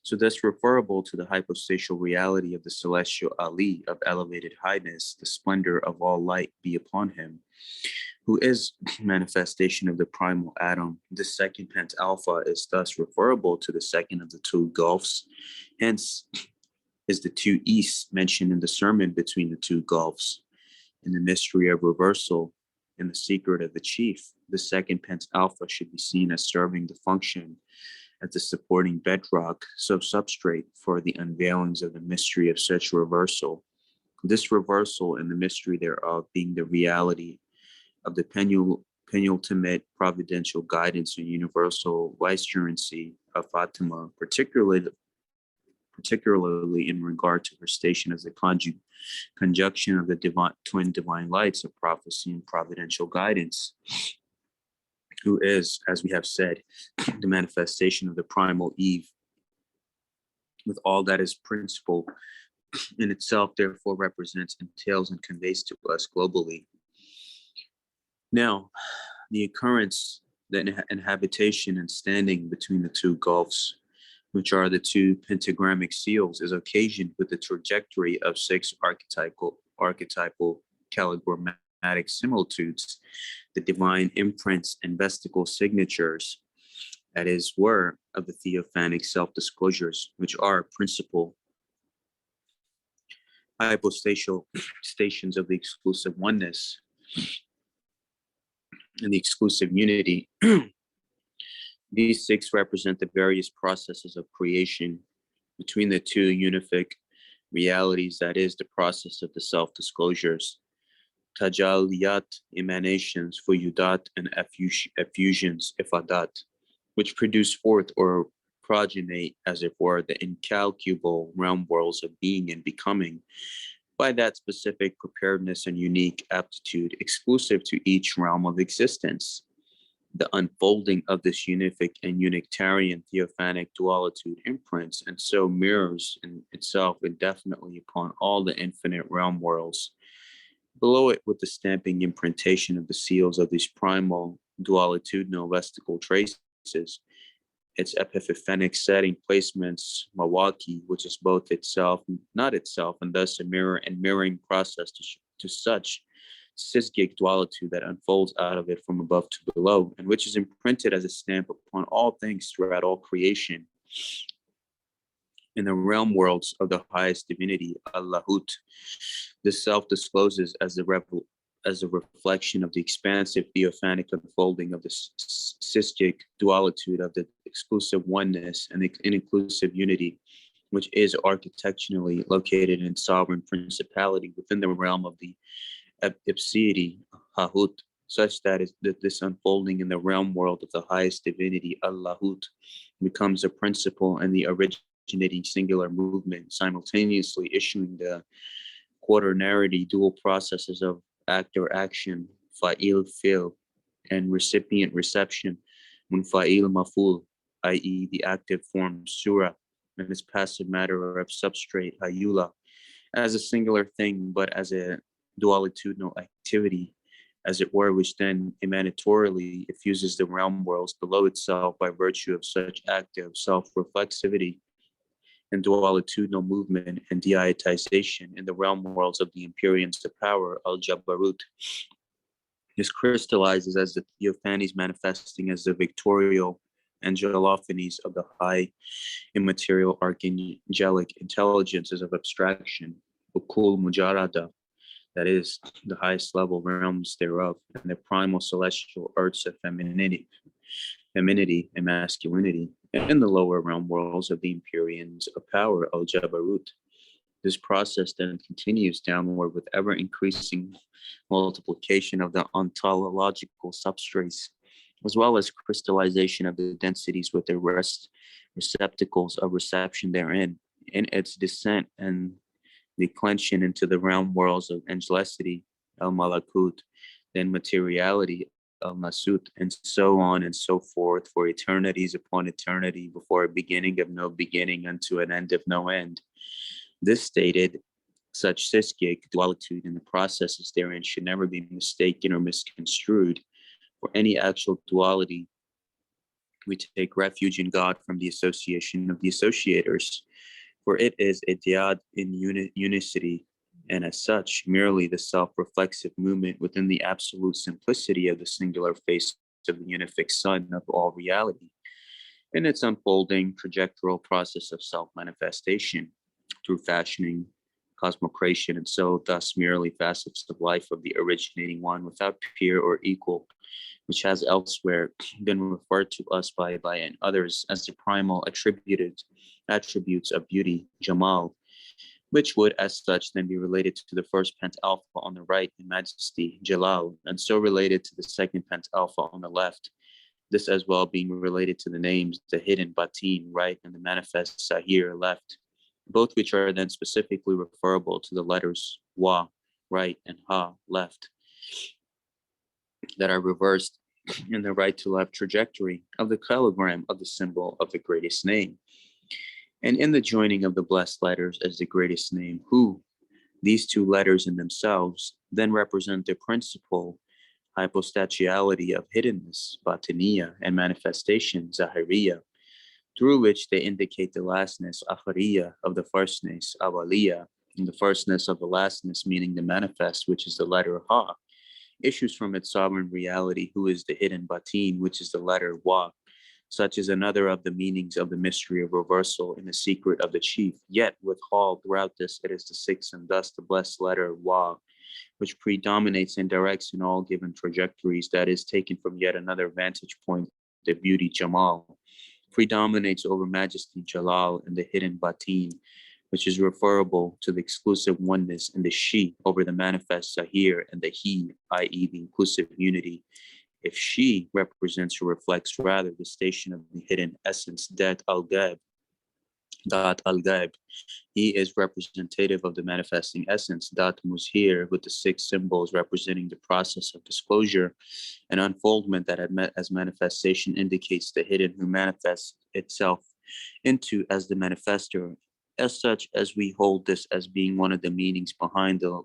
so thus referable to the hypostational reality of the celestial Ali of elevated highness, the splendor of all light be upon him, who is manifestation of the primal atom. The second pentalpha is thus referable to the second of the two gulfs, hence is the two easts mentioned in the sermon between the two gulfs. In the mystery of reversal, in the secret of the chief, the second pentalpha should be seen as serving the function as the supporting bedrock, substrate for the unveilings of the mystery of such reversal. This reversal and the mystery thereof being the reality of the penultimate providential guidance and universal vicegerency of Fatima, particularly in regard to her station as the conjunction of the twin divine lights of prophecy and providential guidance, who is, as we have said, the manifestation of the primal Eve, with all that is principle in itself, therefore represents, entails, and conveys to us globally. Now, the occurrence, the inhabitation and standing between the two gulfs, which are the two pentagrammic seals, is occasioned with the trajectory of six archetypal calligrammatic similitudes, the divine imprints and vestigial signatures, that is, were of the theophanic self-disclosures, which are principal hypostatial stations of the exclusive oneness and the exclusive unity. These six represent the various processes of creation between the two unific realities, that is, the process of the self-disclosures, tajalliyat, emanations, fuyudat, and effusions, ifadat, which produce forth or progenate, as it were, the incalculable realm worlds of being and becoming by that specific preparedness and unique aptitude exclusive to each realm of existence. The unfolding of this unific and unitarian theophanic dualitude imprints and so mirrors in itself indefinitely upon all the infinite realm worlds. Below it, with the stamping imprintation of the seals of these primal dualitudinal vestigial traces, its epiphanic setting placements, Mawaki, which is both itself, not itself, and thus a mirror and mirroring process to such cisgic dualitude that unfolds out of it from above to below, and which is imprinted as a stamp upon all things throughout all creation. In the realm worlds of the highest divinity, Allahut, the self discloses as the reflection of the expansive theophanic unfolding of the cisgic dualitude of the exclusive oneness and the inclusive unity, which is architecturally located in sovereign principality within the realm of the ipseity, Hahut, such that this unfolding in the realm world of the highest divinity, Allahut, becomes a principle and the originating singular movement, simultaneously issuing the quaternary dual processes of actor action, fa'il fil, and recipient reception, munfa'il maful, i.e. the active form surah, and its passive matter of substrate, hayula, as a singular thing, but as a dualitudinal activity, as it were, which then emanatorily effuses the realm worlds below itself by virtue of such active self-reflexivity and dualitudinal movement and deitization in the realm worlds of the Empyreans of power, al-Jabarut. This crystallizes as the theophanies manifesting as the victorial angelophanies of the high immaterial archangelic intelligences of abstraction, ukul mujarada, that is, the highest level realms thereof, and the primal celestial arts of femininity and masculinity, and the lower realm worlds of the Empyreans of power, al-Jabarut. This process then continues downward with ever increasing multiplication of the ontological substrates, as well as crystallization of the densities with their receptacles of reception therein, in its descent and declension into the realm worlds of angelicity, al-Malakut, then materiality, al-Nasut, and so on and so forth for eternities upon eternity before a beginning of no beginning unto an end of no end. This stated, such cisgic dualitude in the processes therein should never be mistaken or misconstrued. For any actual duality, we take refuge in God from the association of the associators, for it is a dyad in unicity, and as such, merely the self-reflexive movement within the absolute simplicity of the singular face of the unific sun of all reality, in its unfolding trajectoral process of self-manifestation through fashioning, cosmocreation, and so thus merely facets of life of the originating one without peer or equal, which has elsewhere been referred to us by and others as the primal attributes of beauty, Jamal, which would as such then be related to the first pent alpha on the right in majesty, Jalal, and so related to the second pent alpha on the left. This as well being related to the names, the hidden Batin, right, and the manifest Sahir, left, both which are then specifically referable to the letters Wa, right, and Ha, left, that are reversed in the right to left trajectory of the Calligram of the symbol of the greatest name. And in the joining of the blessed letters as the greatest name, Hu, these two letters in themselves then represent the principal hypostatiality of hiddenness, Fatimiya, and manifestation, Zahiriya, through which they indicate the lastness, Akhariya, of the firstness, Awaliya, And the firstness of the lastness, meaning the manifest, which is the letter Ha, issues from its sovereign reality, who is the hidden batin, which is the letter Wa. Such is another of the meanings of the mystery of reversal in the secret of the chief. Yet, with Hall throughout this, it is the sixth and thus the blessed letter Wa, which predominates and directs in all given trajectories, that is taken from yet another vantage point, the beauty Jamal, predominates over majesty Jalal and the hidden Batin, which is referable to the exclusive oneness, and the She over the manifest Zahir and the He, i.e. the inclusive unity. If She represents or reflects rather the station of the hidden essence, Dat al-Ghaib, Dat al-Ghaib, he is representative of the manifesting essence, Dat Muzhir, with the six symbols representing the process of disclosure and unfoldment that as manifestation indicates the hidden who manifests itself into as the manifester. As such, as we hold this as being one of the meanings behind the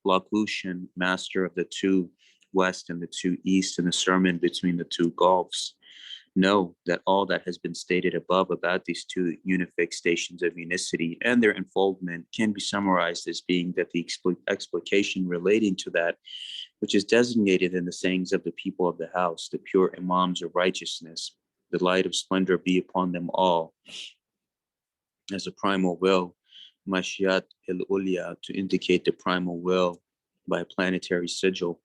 locution master of the two west and the two east and the sermon between the two gulfs, know that all that has been stated above about these two unific stations of unicity and their unfoldment can be summarized as being that the explication relating to that which is designated in the sayings of the people of the house, the pure imams of righteousness, the light of splendor be upon them all, as a primal will, Mashiat el-Ulya, to indicate the primal will by a planetary sigil.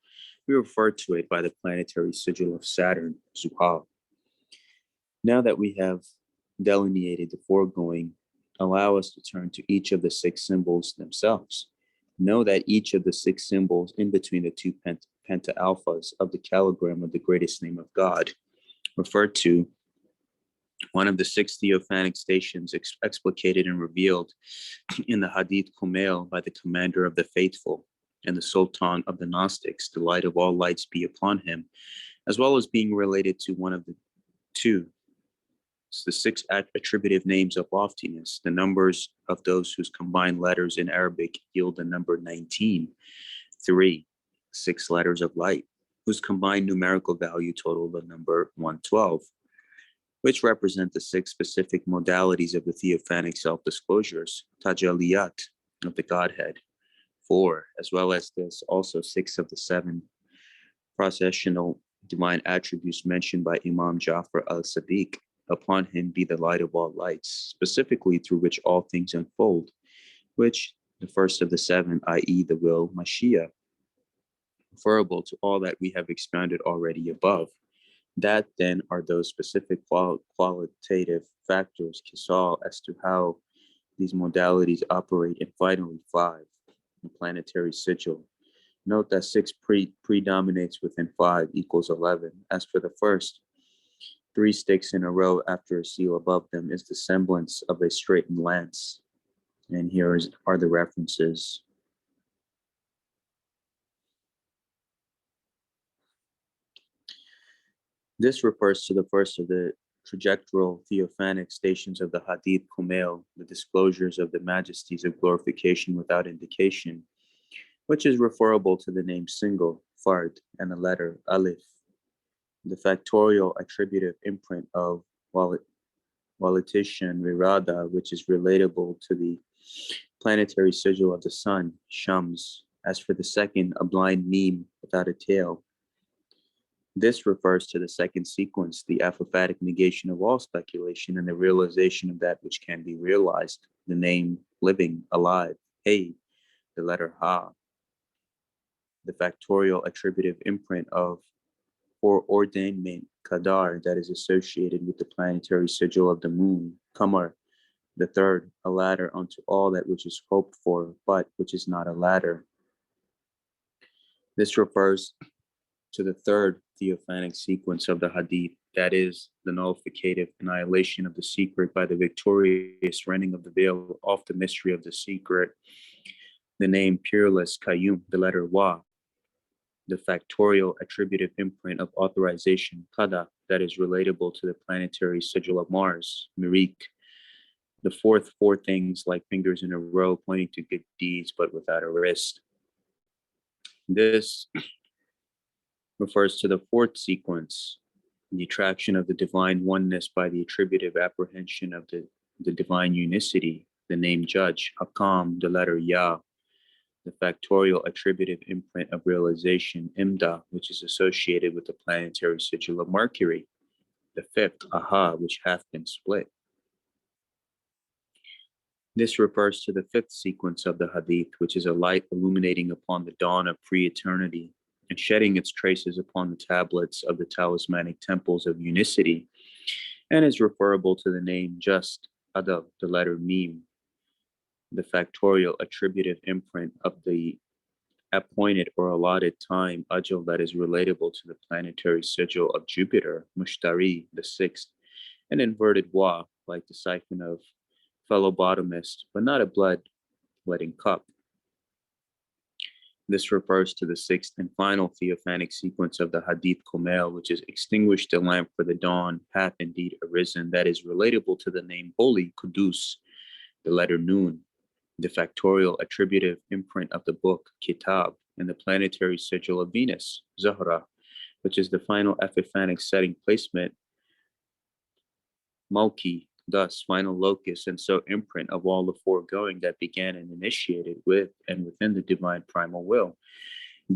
We refer to it by the planetary sigil of Saturn, Zuhal. Now that we have delineated the foregoing, allow us to turn to each of the six symbols themselves. Know that each of the six symbols in between the two penta-alphas of the Calligram of the greatest name of God, referred to one of the six Theophanic stations explicated and revealed in the Hadith Kumail by the commander of the faithful and the Sultan of the Gnostics, the light of all lights be upon him, as well as being related to one of the two, the six attributive names of loftiness, the numbers of those whose combined letters in Arabic yield the number 19, 3, 6 letters of light, whose combined numerical value total the number 112, which represent the six specific modalities of the Theophanic self-disclosures, Tajaliyat, of the Godhead, 4, as well as this also 6 of the 7 processional divine attributes mentioned by Imam Jafar al-Sadiq. Upon him be the light of all lights, specifically through which all things unfold, which the first of the 7, i.e. the will, Mashiach, referable to all that we have expounded already above. That then are those specific qualitative factors, Kisal, as to how these modalities operate, and finally 5, the planetary sigil. Note that 6 predominates within 5 equals 11. As for the first, 3 sticks in a row after a seal above them is the semblance of a straightened lance. And here are the references. This refers to the first of the trajectoral theophanic stations of the Hadith Kumail, the disclosures of the majesties of glorification without indication, which is referable to the name single, Fard, and the letter Alif, the factorial attributive imprint of Walitian Virada, which is relatable to the planetary sigil of the sun, Shams. As for the second, a blind meme without a tail. This refers to the second sequence, the apophatic negation of all speculation and the realization of that which can be realized, the name living, alive, Hey, the letter Ha, the factorial attributive imprint of foreordainment, Qadar, that is associated with the planetary sigil of the moon, Qamar, the third, a ladder unto all that which is hoped for, but which is not a ladder. This refers to the third theophanic sequence of the Hadith, that is, the nullificative annihilation of the secret by the victorious rending of the veil off the mystery of the secret, the name Peerless Qayyum, the letter Wa, the factorial attributive imprint of authorization, Qada, that is relatable to the planetary sigil of Mars, Mirik, the fourth, 4 things like fingers in a row pointing to good deeds but without a wrist. This refers to the fourth sequence, the attraction of the divine oneness by the attributive apprehension of the divine unicity, the name judge, Hakam, the letter Ya, the factorial attributive imprint of realization, Imda, which is associated with the planetary sigil of Mercury, the fifth, Aha, which hath been split. This refers to the fifth sequence of the Hadith, which is a light illuminating upon the dawn of pre-eternity and shedding its traces upon the tablets of the talismanic temples of unicity, and is referable to the name just, Adab, the letter Mim, the factorial attributive imprint of the appointed or allotted time, Ajal, that is relatable to the planetary sigil of Jupiter, Mushtari, the sixth, an inverted Wa, like the siphon of phlebotomist, but not a blood-letting cup. This refers to the sixth and final theophanic sequence of the Hadith Kumail, which is extinguished the lamp for the dawn, hath indeed arisen, that is relatable to the name Holy, Kudus, the letter Nun, the factorial attributive imprint of the book, Kitab, and the planetary sigil of Venus, Zahra, which is the final epiphanic setting placement, Mauki, thus final locus and so imprint of all the foregoing that began and initiated with and within the divine primal will.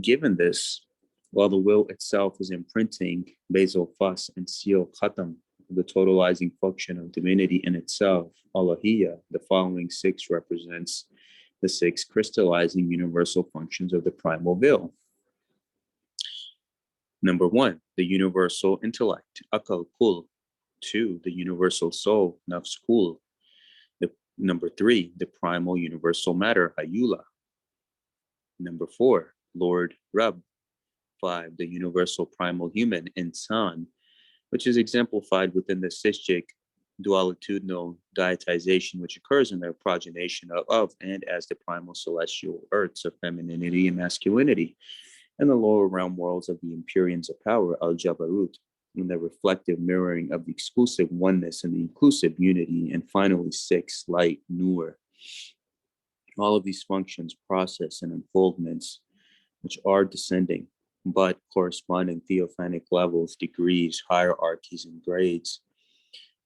Given this, while the will itself is imprinting, basal fas and seal khatam, the totalizing function of divinity in itself, Allahiyya, the following six represents the six crystallizing universal functions of the primal will. Number one, the universal intellect, akal kul. Two, the universal soul, nafs kul. Number three, the primal universal matter, hayula. Number four, Lord Rab. Five, the universal primal human, insan, which is exemplified within the cystic dualitudinal diatization which occurs in the progenation of and as the primal celestial earths of femininity and masculinity, and the lower realm worlds of the Empyreans of power, al-Jabarut, and the reflective mirroring of the exclusive oneness and the inclusive unity, and finally six, light, Nur. All of these functions, process, and unfoldments, which are descending, but corresponding theophanic levels, degrees, hierarchies, and grades,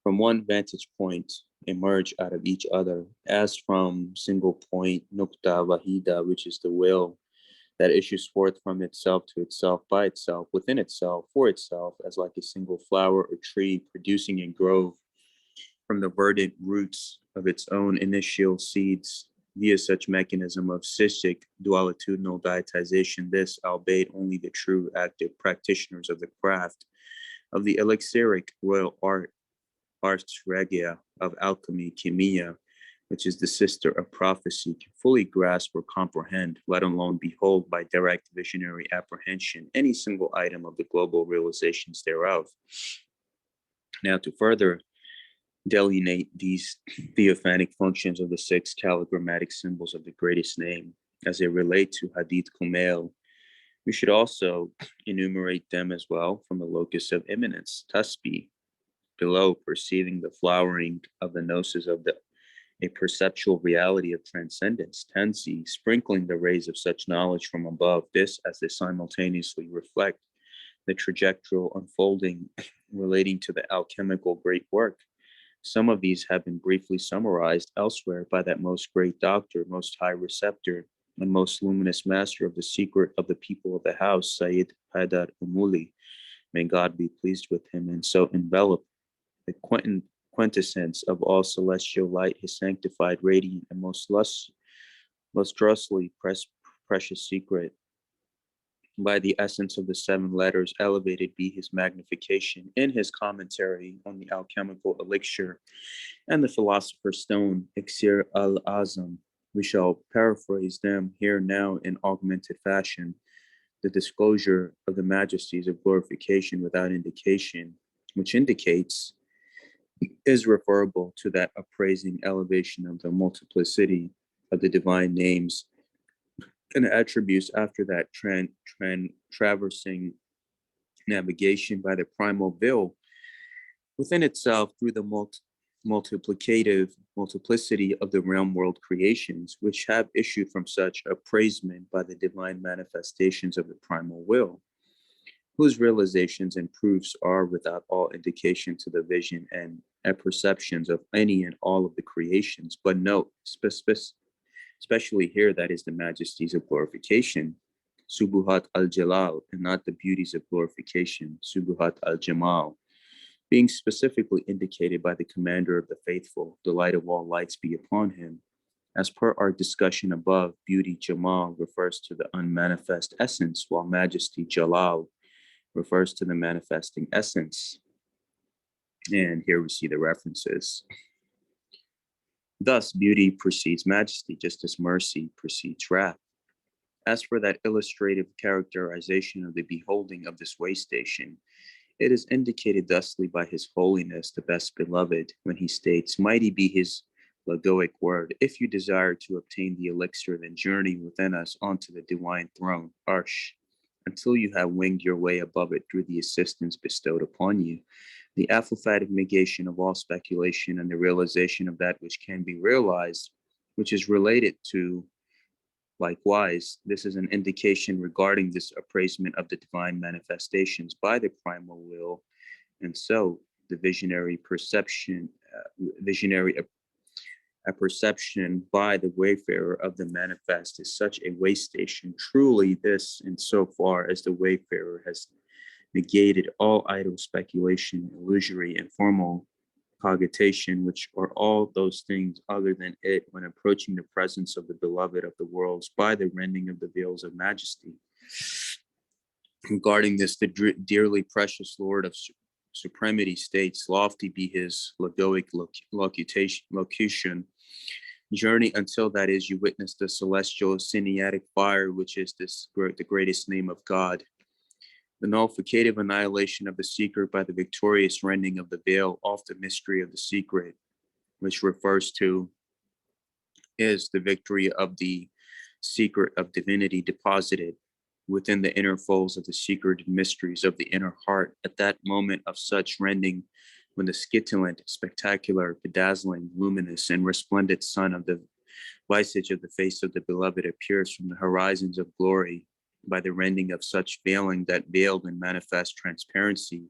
from one vantage point emerge out of each other, as from single point, nukta wahida, which is the will that issues forth from itself to itself, by itself, within itself, for itself, as like a single flower or tree producing a grove from the verdant roots of its own initial seeds, via such mechanism of cystic dualitudinal diatization. This, albeit only the true active practitioners of the craft of the elixiric royal arts regia of alchemy, chemia, which is the sister of prophecy, can fully grasp or comprehend, let alone behold by direct visionary apprehension, any single item of the global realizations thereof. Now, to further delineate these theophanic functions of the six calligrammatic symbols of the greatest name as they relate to Hadith Kumail, we should also enumerate them as well from the locus of immanence, tasbih, below, perceiving the flowering of the gnosis of a perceptual reality of transcendence, tansi, sprinkling the rays of such knowledge from above, this as they simultaneously reflect the trajectoral unfolding relating to the alchemical great work. Some of these have been briefly summarized elsewhere by that most great doctor, most high receptor, and most luminous master of the secret of the people of the house, Sayyid Haidar Umuli. May God be pleased with him, and so envelop the quintessence of all celestial light, his sanctified, radiant, and most lustrously precious secret. By the essence of the seven letters, elevated be his magnification. In his commentary on the alchemical elixir and the philosopher's stone, Iksir al-Azam, we shall paraphrase them here now in augmented fashion. The disclosure of the majesties of glorification without indication, which indicates, is referable to that appraising elevation of the multiplicity of the divine names and attributes after that traversing navigation by the primal will within itself through the multiplicity of the realm world creations, which have issued from such appraisement by the divine manifestations of the primal will, whose realizations and proofs are without all indication to the vision and perceptions of any and all of the creations. But note, especially here, that is the majesties of glorification, Subuhat al-Jalal, and not the beauties of glorification, Subuhat al-Jamal, being specifically indicated by the commander of the faithful, the light of all lights be upon him. As per our discussion above, beauty Jamal refers to the unmanifest essence, while majesty Jalal refers to the manifesting essence. And here we see the references. Thus, beauty precedes majesty, just as mercy precedes wrath. As for that illustrative characterization of the beholding of this way station, it is indicated thusly by His Holiness, the Best Beloved, when he states, "Mighty be His logoic word. If you desire to obtain the elixir, then journey within us onto the divine throne, Arsh, until you have winged your way above it through the assistance bestowed upon you. The apophatic negation of all speculation and the realization of that which can be realized, which is related to likewise, this is an indication regarding this appraisement of the divine manifestations by the primal will, and so the visionary perception, a perception by the wayfarer of the manifest is such a way station. Truly, this, insofar as the wayfarer has negated all idle speculation, illusory and formal cogitation, which are all those things other than it, when approaching the presence of the beloved of the worlds by the rending of the veils of majesty. Regarding this, the dearly precious Lord of Supremacy states, lofty be his logoic locution, journey until that is you witness the celestial cineatic fire, which is the greatest name of God. The nullificative annihilation of the secret by the victorious rending of the veil off the mystery of the secret, which refers to is the victory of the secret of divinity deposited within the inner folds of the secret mysteries of the inner heart. At that moment of such rending, when the scintillant, spectacular, bedazzling, luminous, and resplendent sun of the visage of the face of the beloved appears from the horizons of glory, by the rending of such veiling that veiled and manifest transparency,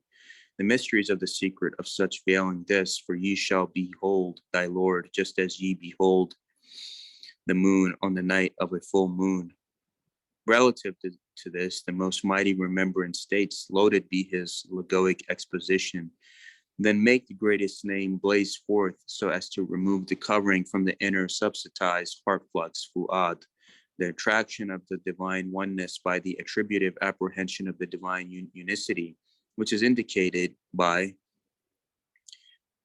the mysteries of the secret of such veiling this, for ye shall behold thy Lord, just as ye behold the moon on the night of a full moon. Relative to this, the most mighty remembrance states, loaded be his logoic exposition, then make the greatest name blaze forth so as to remove the covering from the inner subsidized heart flux, fu'ad, the attraction of the divine oneness by the attributive apprehension of the divine unicity, which is indicated by,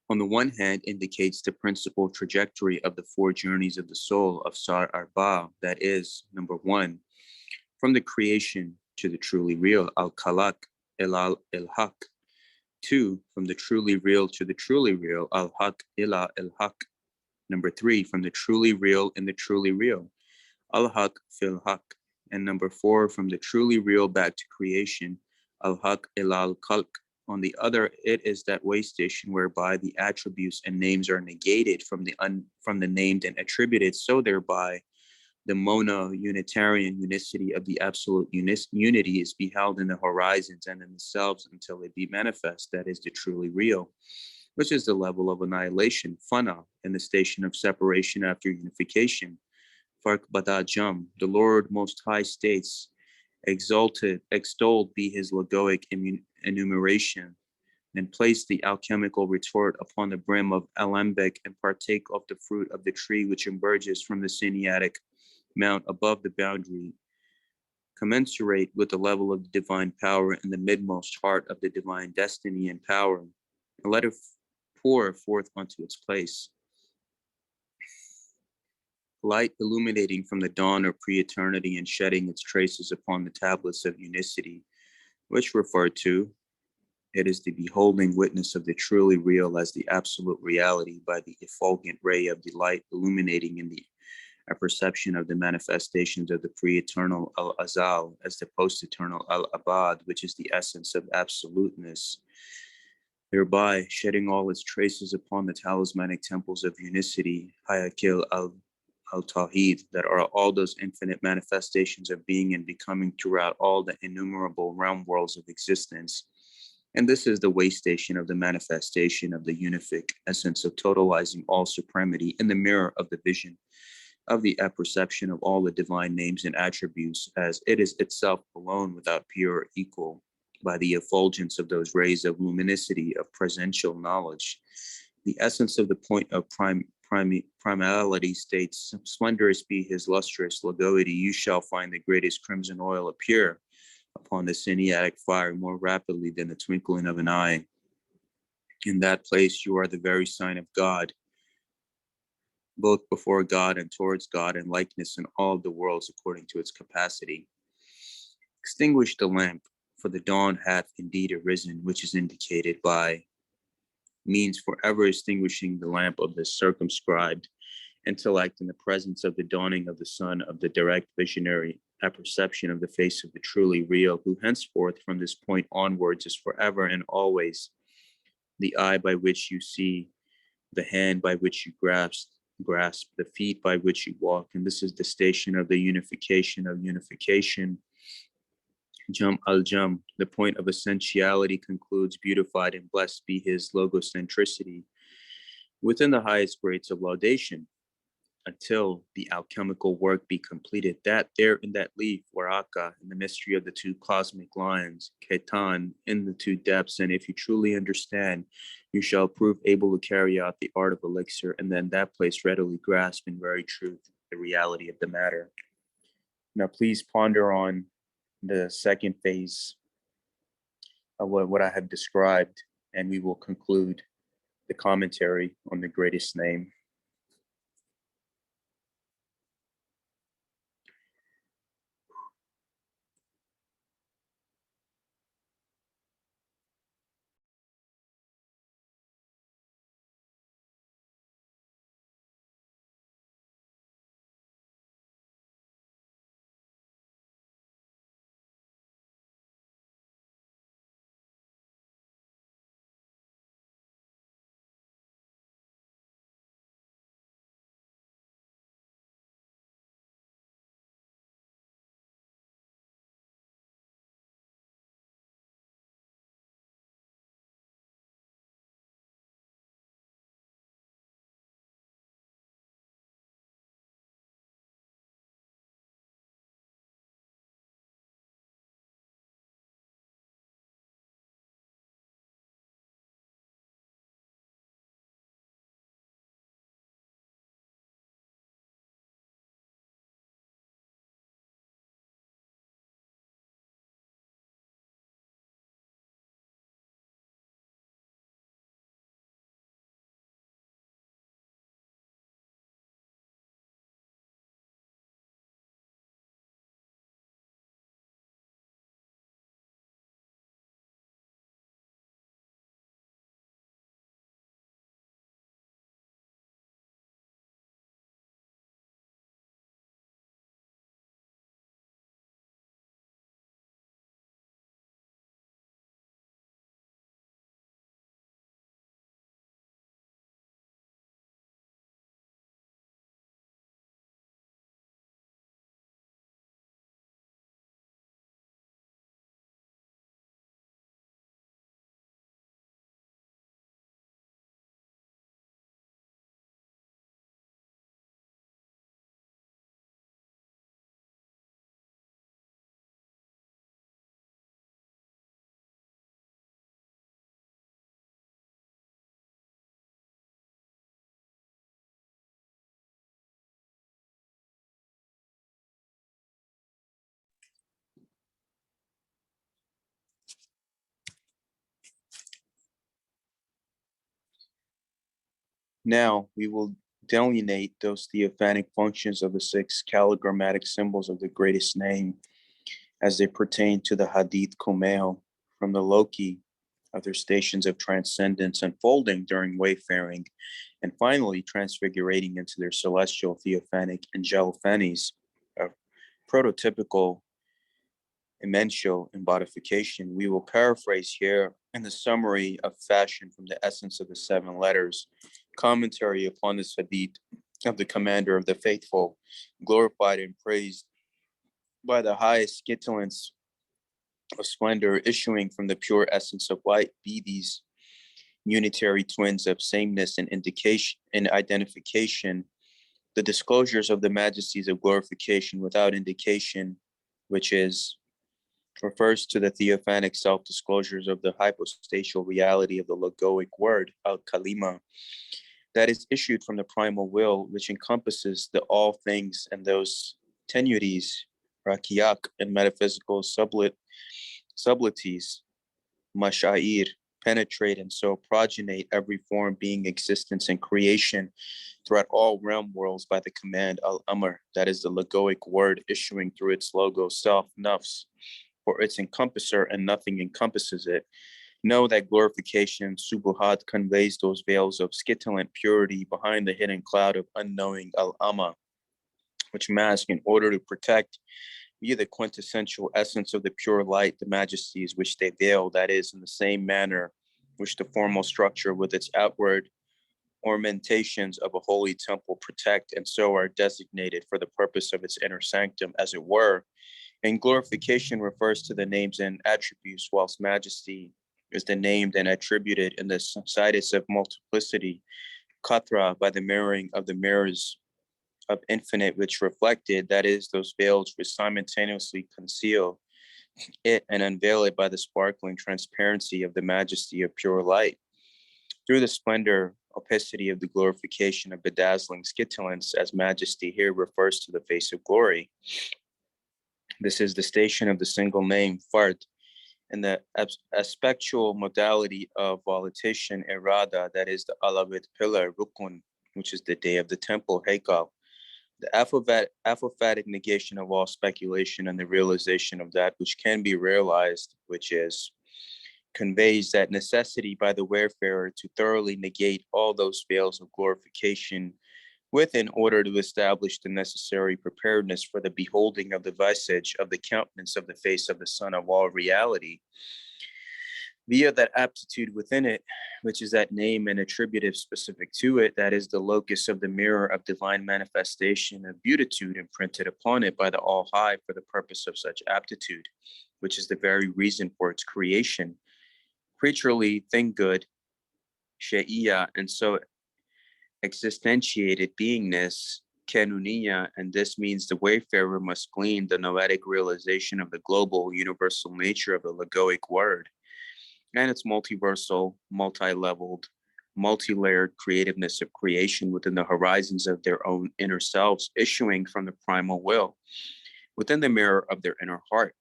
on the one hand, indicates the principal trajectory of the four journeys of the soul of Sar Arba, that is, number one, from the creation to the truly real, al-Khalaq, el-Haq. Two, from the truly real to the truly real, al-Haq, ila el-Haq. Number three, from the truly real in the truly real, al-Haq fil Haq. And number four, from the truly real back to creation, al-Haq ila al-Khalq. On the other, it is that way station whereby the attributes and names are negated from the named and attributed, so thereby the mono-unitarian unicity of the absolute unity is beheld in the horizons and in themselves until it be manifest, that is the truly real, which is the level of annihilation, fana, and the station of separation after unification. Farq bada jam, the Lord Most High states, extolled be his logoic enumeration, and place the alchemical retort upon the brim of alembic and partake of the fruit of the tree which emerges from the cineatic mount above the boundary, commensurate with the level of the divine power in the midmost heart of the divine destiny and power, and let it pour forth unto its place. Light illuminating from the dawn of pre-eternity and shedding its traces upon the tablets of unicity, which refer to, it is the beholding witness of the truly real as the absolute reality by the effulgent ray of the light illuminating in the perception of the manifestations of the pre-eternal al-Azal as the post-eternal al-Abad, which is the essence of absoluteness, thereby shedding all its traces upon the talismanic temples of unicity, Hayakil al-Tawheed, that are all those infinite manifestations of being and becoming throughout all the innumerable realm worlds of existence. And this is the way station of the manifestation of the unific essence of totalizing all supremacy in the mirror of the vision of the apperception of all the divine names and attributes, as it is itself alone without peer or equal, by the effulgence of those rays of luminosity of presential knowledge. The essence of the point of primality states, splendorous be his lustrous logoity, you shall find the greatest crimson oil appear upon the Sinaitic fire more rapidly than the twinkling of an eye. In that place you are the very sign of God, both before God and towards God, and likeness in all the worlds according to its capacity. Extinguish the lamp, for the dawn hath indeed arisen, which is indicated by means forever extinguishing the lamp of the circumscribed intellect in the presence of the dawning of the sun of the direct visionary apperception of the face of the truly real, who henceforth from this point onwards is forever and always the eye by which you see, the hand by which you grasp, the feet by which you walk. And this is the station of the unification of unification. Jum al-Jum, the point of essentiality concludes, beautified and blessed be his logocentricity within the highest grades of laudation, until the alchemical work be completed, that there in that leaf, waraka, in the mystery of the two cosmic lines, ketan, in the two depths, and if you truly understand, you shall prove able to carry out the art of elixir, and then that place readily grasp in very truth the reality of the matter. Now please ponder on the second phase of what I have described, and we will conclude the commentary on the greatest name. Now we will delineate those theophanic functions of the six calligrammatic symbols of the greatest name as they pertain to the Hadith Kumail, from the Loki of their stations of transcendence unfolding during wayfaring, and finally transfigurating into their celestial theophanic angelophanies of prototypical immensial embodification. We will paraphrase here in the summary of fashion from the essence of the seven letters, commentary upon this hadith of the commander of the faithful, glorified and praised by the highest scintillance of splendor issuing from the pure essence of light, be these unitary twins of sameness and indication and identification, the disclosures of the majesties of glorification without indication, which refers to the theophanic self-disclosures of the hypostational reality of the logoic word, al-kalima, that is issued from the primal will, which encompasses the all things and those tenuities, rakiyak, and metaphysical subtleties, mashair, penetrate and so progenate every form, being, existence, and creation throughout all realm worlds by the command al-amr, that is the logoic word issuing through its logo self, nafs, for its encompasser, and nothing encompasses it. Know that glorification, subuhat, conveys those veils of scintillant purity behind the hidden cloud of unknowing al-ama, which mask in order to protect via the quintessential essence of the pure light, the majesties which they veil, that is, in the same manner which the formal structure with its outward ornamentations of a holy temple protect, and so are designated for the purpose of its inner sanctum, as it were. And glorification refers to the names and attributes, whilst majesty is the named and attributed in the situs of multiplicity, kathra, by the mirroring of the mirrors of infinite which reflected, that is, those veils which simultaneously conceal it and unveil it by the sparkling transparency of the majesty of pure light. Through the splendor, opacity of the glorification of bedazzling scintillance, as majesty here refers to the face of glory. This is the station of the single name, fard, and the aspectual modality of volitation, irada, that is the alawit pillar, rukun, which is the day of the temple, haikal. The apophatic negation of all speculation and the realization of that which can be realized, which conveys that necessity by the wayfarer to thoroughly negate all those veils of glorification in order to establish the necessary preparedness for the beholding of the visage of the countenance of the face of the Son of all reality, via that aptitude within it, which is that name and attributive specific to it, that is the locus of the mirror of divine manifestation of beatitude imprinted upon it by the All High for the purpose of such aptitude, which is the very reason for its creation. Creaturely thing good, shai'iyya, and so existentiated beingness, kanuniya, and this means the wayfarer must glean the noetic realization of the global universal nature of the logoic word and its multiversal, multi-leveled, multi-layered creativeness of creation within the horizons of their own inner selves, issuing from the primal will, within the mirror of their inner heart.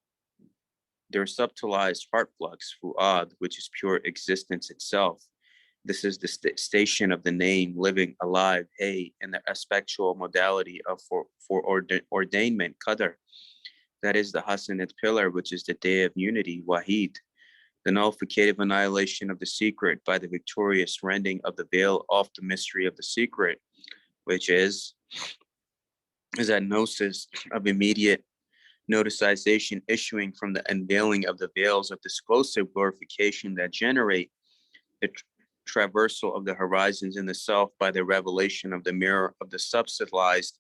Their subtilized heart flux, fu'ad, which is pure existence itself. This is the station of the name, living, alive, hey, in the aspectual modality of ordainment, qadr. That is the hasanat pillar, which is the day of unity, wahid. The nullificative annihilation of the secret by the victorious rending of the veil off the mystery of the secret, which is that gnosis of immediate noticization issuing from the unveiling of the veils of disclosive glorification that generate the traversal of the horizons in the self by the revelation of the mirror of the subsidized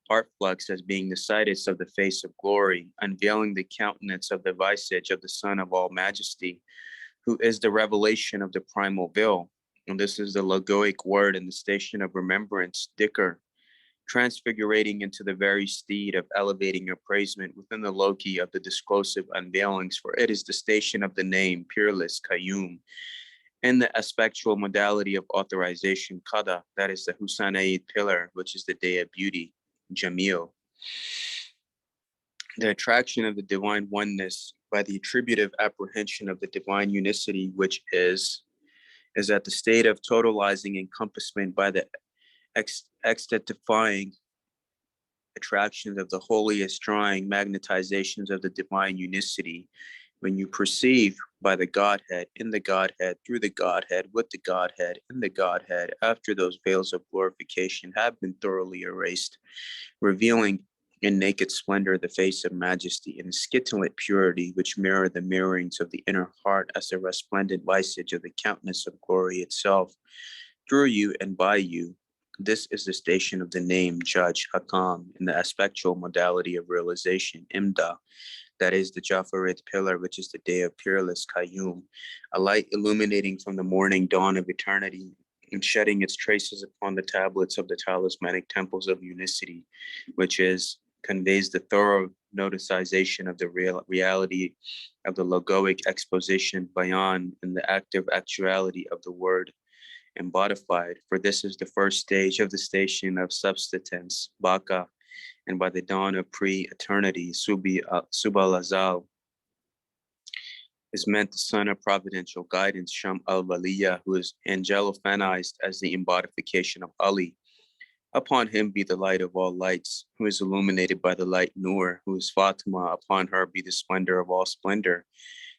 heart flux as being the situs of the face of glory, unveiling the countenance of the visage of the Son of all majesty, who is the revelation of the primal veil. And this is the logoic word in the station of remembrance, dhikr, transfigurating into the very steed of elevating appraisement within the loki of the disclosive unveilings, for it is the station of the name, peerless, qayyum, and the aspectual modality of authorization, qada, that is the Husanaid pillar, which is the day of beauty, jamil. The attraction of the divine oneness by the attributive apprehension of the divine unicity, which is at the state of totalizing encompassment by the ecstatifying attractions of the holiest drawing magnetizations of the divine unicity, when you perceive by the Godhead, in the Godhead, through the Godhead, with the Godhead, in the Godhead, after those veils of glorification have been thoroughly erased, revealing in naked splendor the face of majesty and scintillant purity, which mirror the mirrorings of the inner heart as a resplendent visage of the countenance of glory itself, through you and by you, This is the station of the name Judge Hakam in the aspectual modality of realization, Imda, that is the Jafarid pillar, which is the day of peerless Qayyum, a light illuminating from the morning dawn of eternity and shedding its traces upon the tablets of the talismanic temples of unicity, which is conveys the thorough noticization of the reality of the logoic exposition, bayan, in the active actuality of the word embodified. For this is the first stage of the station of subsistence, baka, and by the dawn of pre-eternity, Subal Azal, is meant the son of providential guidance, Sham al-Waliya, who is angelophanized as the embodification of Ali. Upon him be the light of all lights, who is illuminated by the light Nur, who is Fatima, upon her be the splendor of all splendor,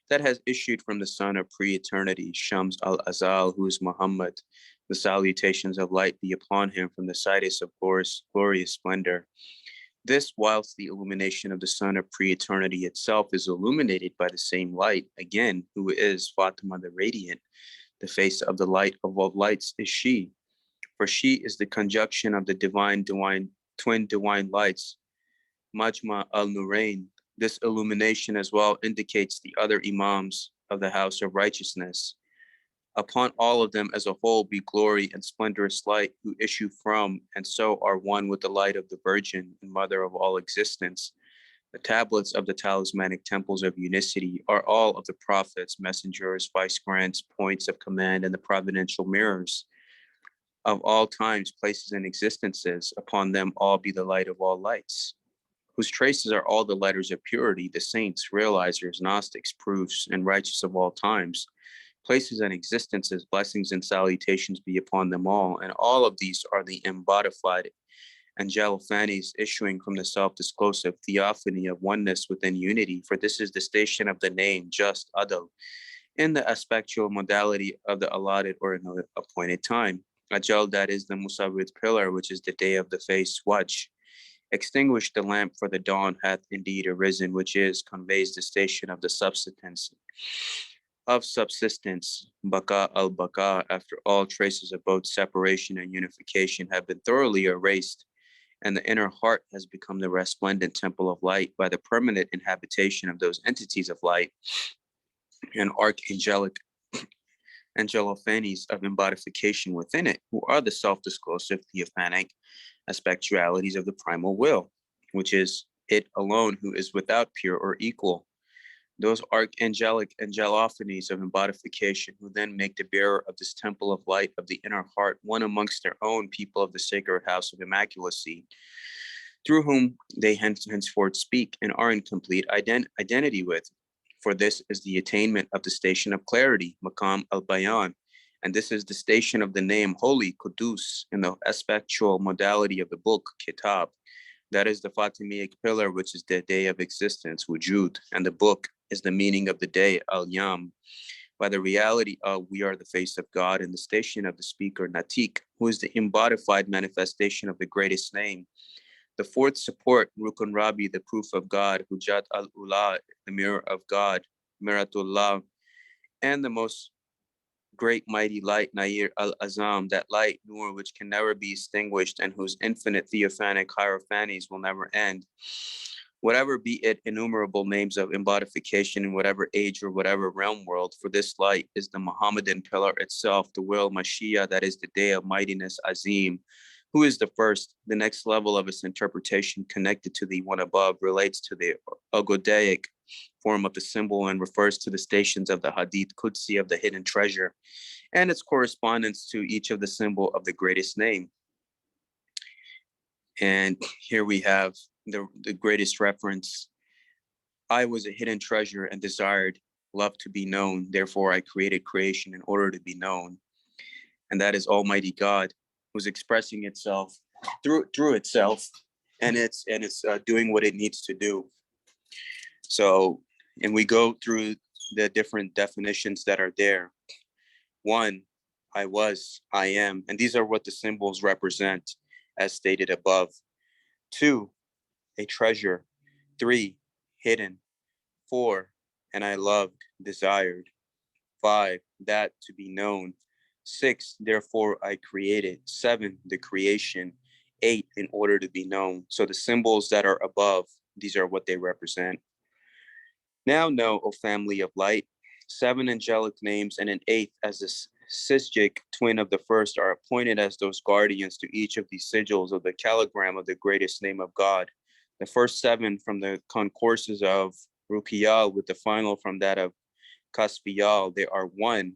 that has issued from the son of pre-eternity, Shams al-Azal, who is Muhammad. The salutations of light be upon him from the situs of glorious splendor. This, whilst the illumination of the sun of pre-eternity itself is illuminated by the same light, again, who is Fatima the radiant, the face of the light of all lights is she, for she is the conjunction of the twin divine lights, Majma al-Nurain. This illumination as well indicates the other imams of the house of righteousness. Upon all of them as a whole be glory and splendorous light, who issue from and so are one with the light of the Virgin and Mother of all existence. The tablets of the talismanic temples of unicity are all of the prophets, messengers, vicegerents, points of command, and the providential mirrors of all times, places, and existences. Upon them all be the light of all lights, whose traces are all the letters of purity, the saints, realizers, Gnostics, proofs, and righteous of all times. Places and existences, blessings and salutations be upon them all, and all of these are the embodified angelophanies issuing from the self-disclosive theophany of oneness within unity, for this is the station of the name, just Adal, in the aspectual modality of the allotted or appointed time. Ajal, that is the Musawwid pillar, which is the day of the face, Wajh. Extinguish the lamp, for the dawn hath indeed arisen, which is, conveys the station of the subsistence, Baka al-Baka, after all traces of both separation and unification have been thoroughly erased, and the inner heart has become the resplendent temple of light by the permanent inhabitation of those entities of light and angelophanies of embodification within it, who are the self-disclosive theophanic aspectualities of the primal will, which is it alone who is without peer or equal. Those archangelic angelophanies of embodification, who then make the bearer of this temple of light of the inner heart one amongst their own people of the sacred house of immaculacy, through whom they henceforth speak and are in complete identity with. For this is the attainment of the station of clarity, Maqam al-Bayan, and this is the station of the name Holy, Qudus, in the aspectual modality of the book, Kitab. That is the Fatimic pillar, which is the day of existence, Wujud, and the book is the meaning of the day, Al-Yam, by the reality of we are the face of God, and the station of the speaker, Natik, who is the embodified manifestation of the greatest name. The fourth support, Rukun Rabi, the proof of God, Hujat al-Ula, the mirror of God, Miratullah, and the most great mighty light, Nair al-Azam, that light, Nur, which can never be extinguished and whose infinite theophanic hierophanies will never end. Whatever be it innumerable names of embodification in whatever age or whatever realm world, for this light is the Muhammadan pillar itself, the will, Mashiach, that is the day of mightiness, Azim, who is the first. The next level of its interpretation connected to the one above relates to the Ogodaic form of the symbol and refers to the stations of the Hadith Qudsi of the hidden treasure and its correspondence to each of the symbol of the greatest name. And here we have the greatest reference. I was a hidden treasure and desired love to be known. Therefore, I created creation in order to be known. And that is Almighty God who's expressing itself through itself, and it's doing what it needs to do. So, and we go through the different definitions that are there. One, I was, I am, and these are what the symbols represent as stated above. Two, a treasure. Three, hidden. Four, and I loved, desired. Five, that to be known. 6, therefore I created. 7, the creation. 8, in order to be known. So the symbols that are above, these are what they represent. Now know, O family of light, 7 angelic names and an 8th as the Sisjic twin of the first are appointed as those guardians to each of these sigils of the Calligram of the greatest name of God. The first 7 from the concourses of Ruqiyal with the final from that of Kasfiyal, they are 1,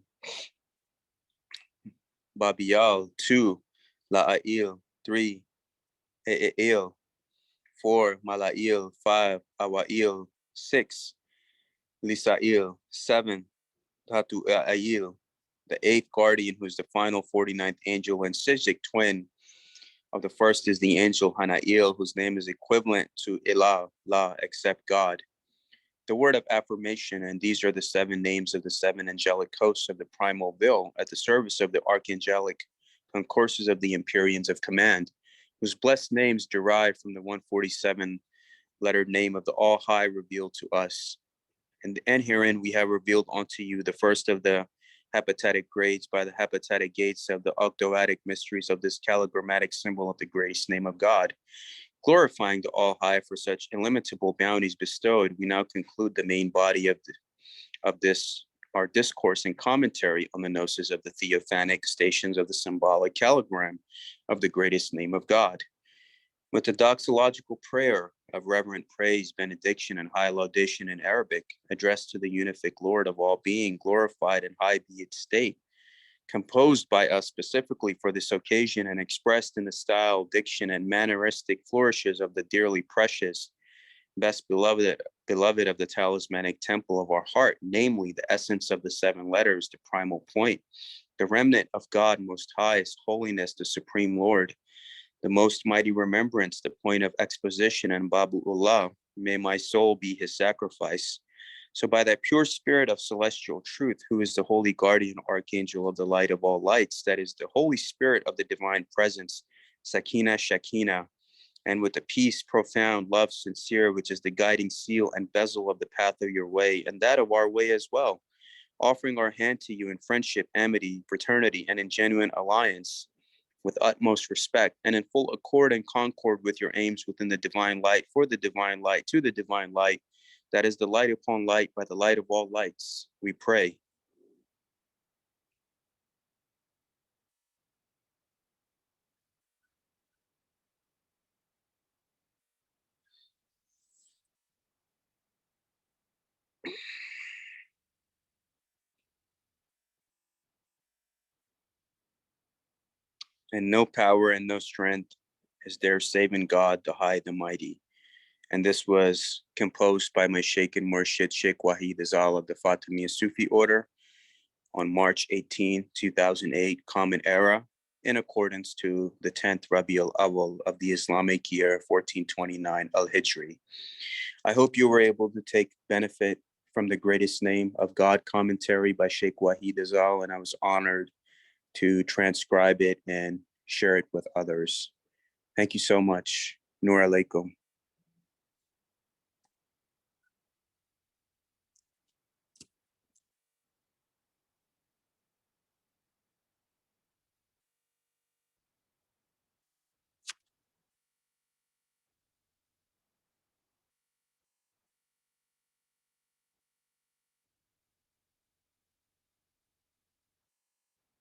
Babiyal, 2, La'il, 3, E'il, 4, Mala'il, 5, Awa'il, 6, Lisa'il, 7, Tatu'a'il, the 8th guardian, who is the final 49th angel, and Sijik twin of the first is the angel Hana'il, whose name is equivalent to Ilah, La, except God. The word of affirmation, and these are the 7 names of the 7 angelic hosts of the primal will at the service of the archangelic concourses of the Empyreans of command, whose blessed names derive from the 147-lettered name of the All-High revealed to us. And herein we have revealed unto you the first of the hepatic grades by the hepatic gates of the octoadic mysteries of this calligrammatic symbol of the greatest name of God. Glorifying the All-High for such illimitable bounties bestowed, we now conclude the main body of this, our discourse and commentary on the gnosis of the Theophanic stations of the symbolic calligram of the greatest name of God. With the doxological prayer of reverent praise, benediction, and high laudation in Arabic, addressed to the unific Lord of all being, glorified and high be its state, composed by us specifically for this occasion and expressed in the style, diction, and manneristic flourishes of the dearly precious, best beloved of the talismanic temple of our heart, namely the essence of the 7 letters, the primal point, the remnant of God most highest holiness, the supreme Lord, the most mighty remembrance, the point of exposition, and Babu'ullah, may my soul be his sacrifice. So by that pure spirit of celestial truth, who is the holy guardian archangel of the light of all lights, that is the Holy Spirit of the divine presence, Sakina Shakina, and with the peace, profound, love, sincere, which is the guiding seal and bezel of the path of your way, and that of our way as well, offering our hand to you in friendship, amity, fraternity, and in genuine alliance, with utmost respect and in full accord and concord with your aims within the divine light, for the divine light, to the divine light, that is the light upon light by the light of all lights, we pray. And no power and no strength is there save in God, the high, the mighty. And this was composed by my Sheikh and Murshid, Sheikh Wahid Azal of the Fatimiya Sufi order on March 18, 2008, Common Era, in accordance to the 10th Rabi al-Awwal of the Islamic year 1429 al-Hijri. I hope you were able to take benefit from the greatest name of God commentary by Sheikh Wahid Azal, and I was honored to transcribe it and share it with others. Thank you so much. Nur alaikum.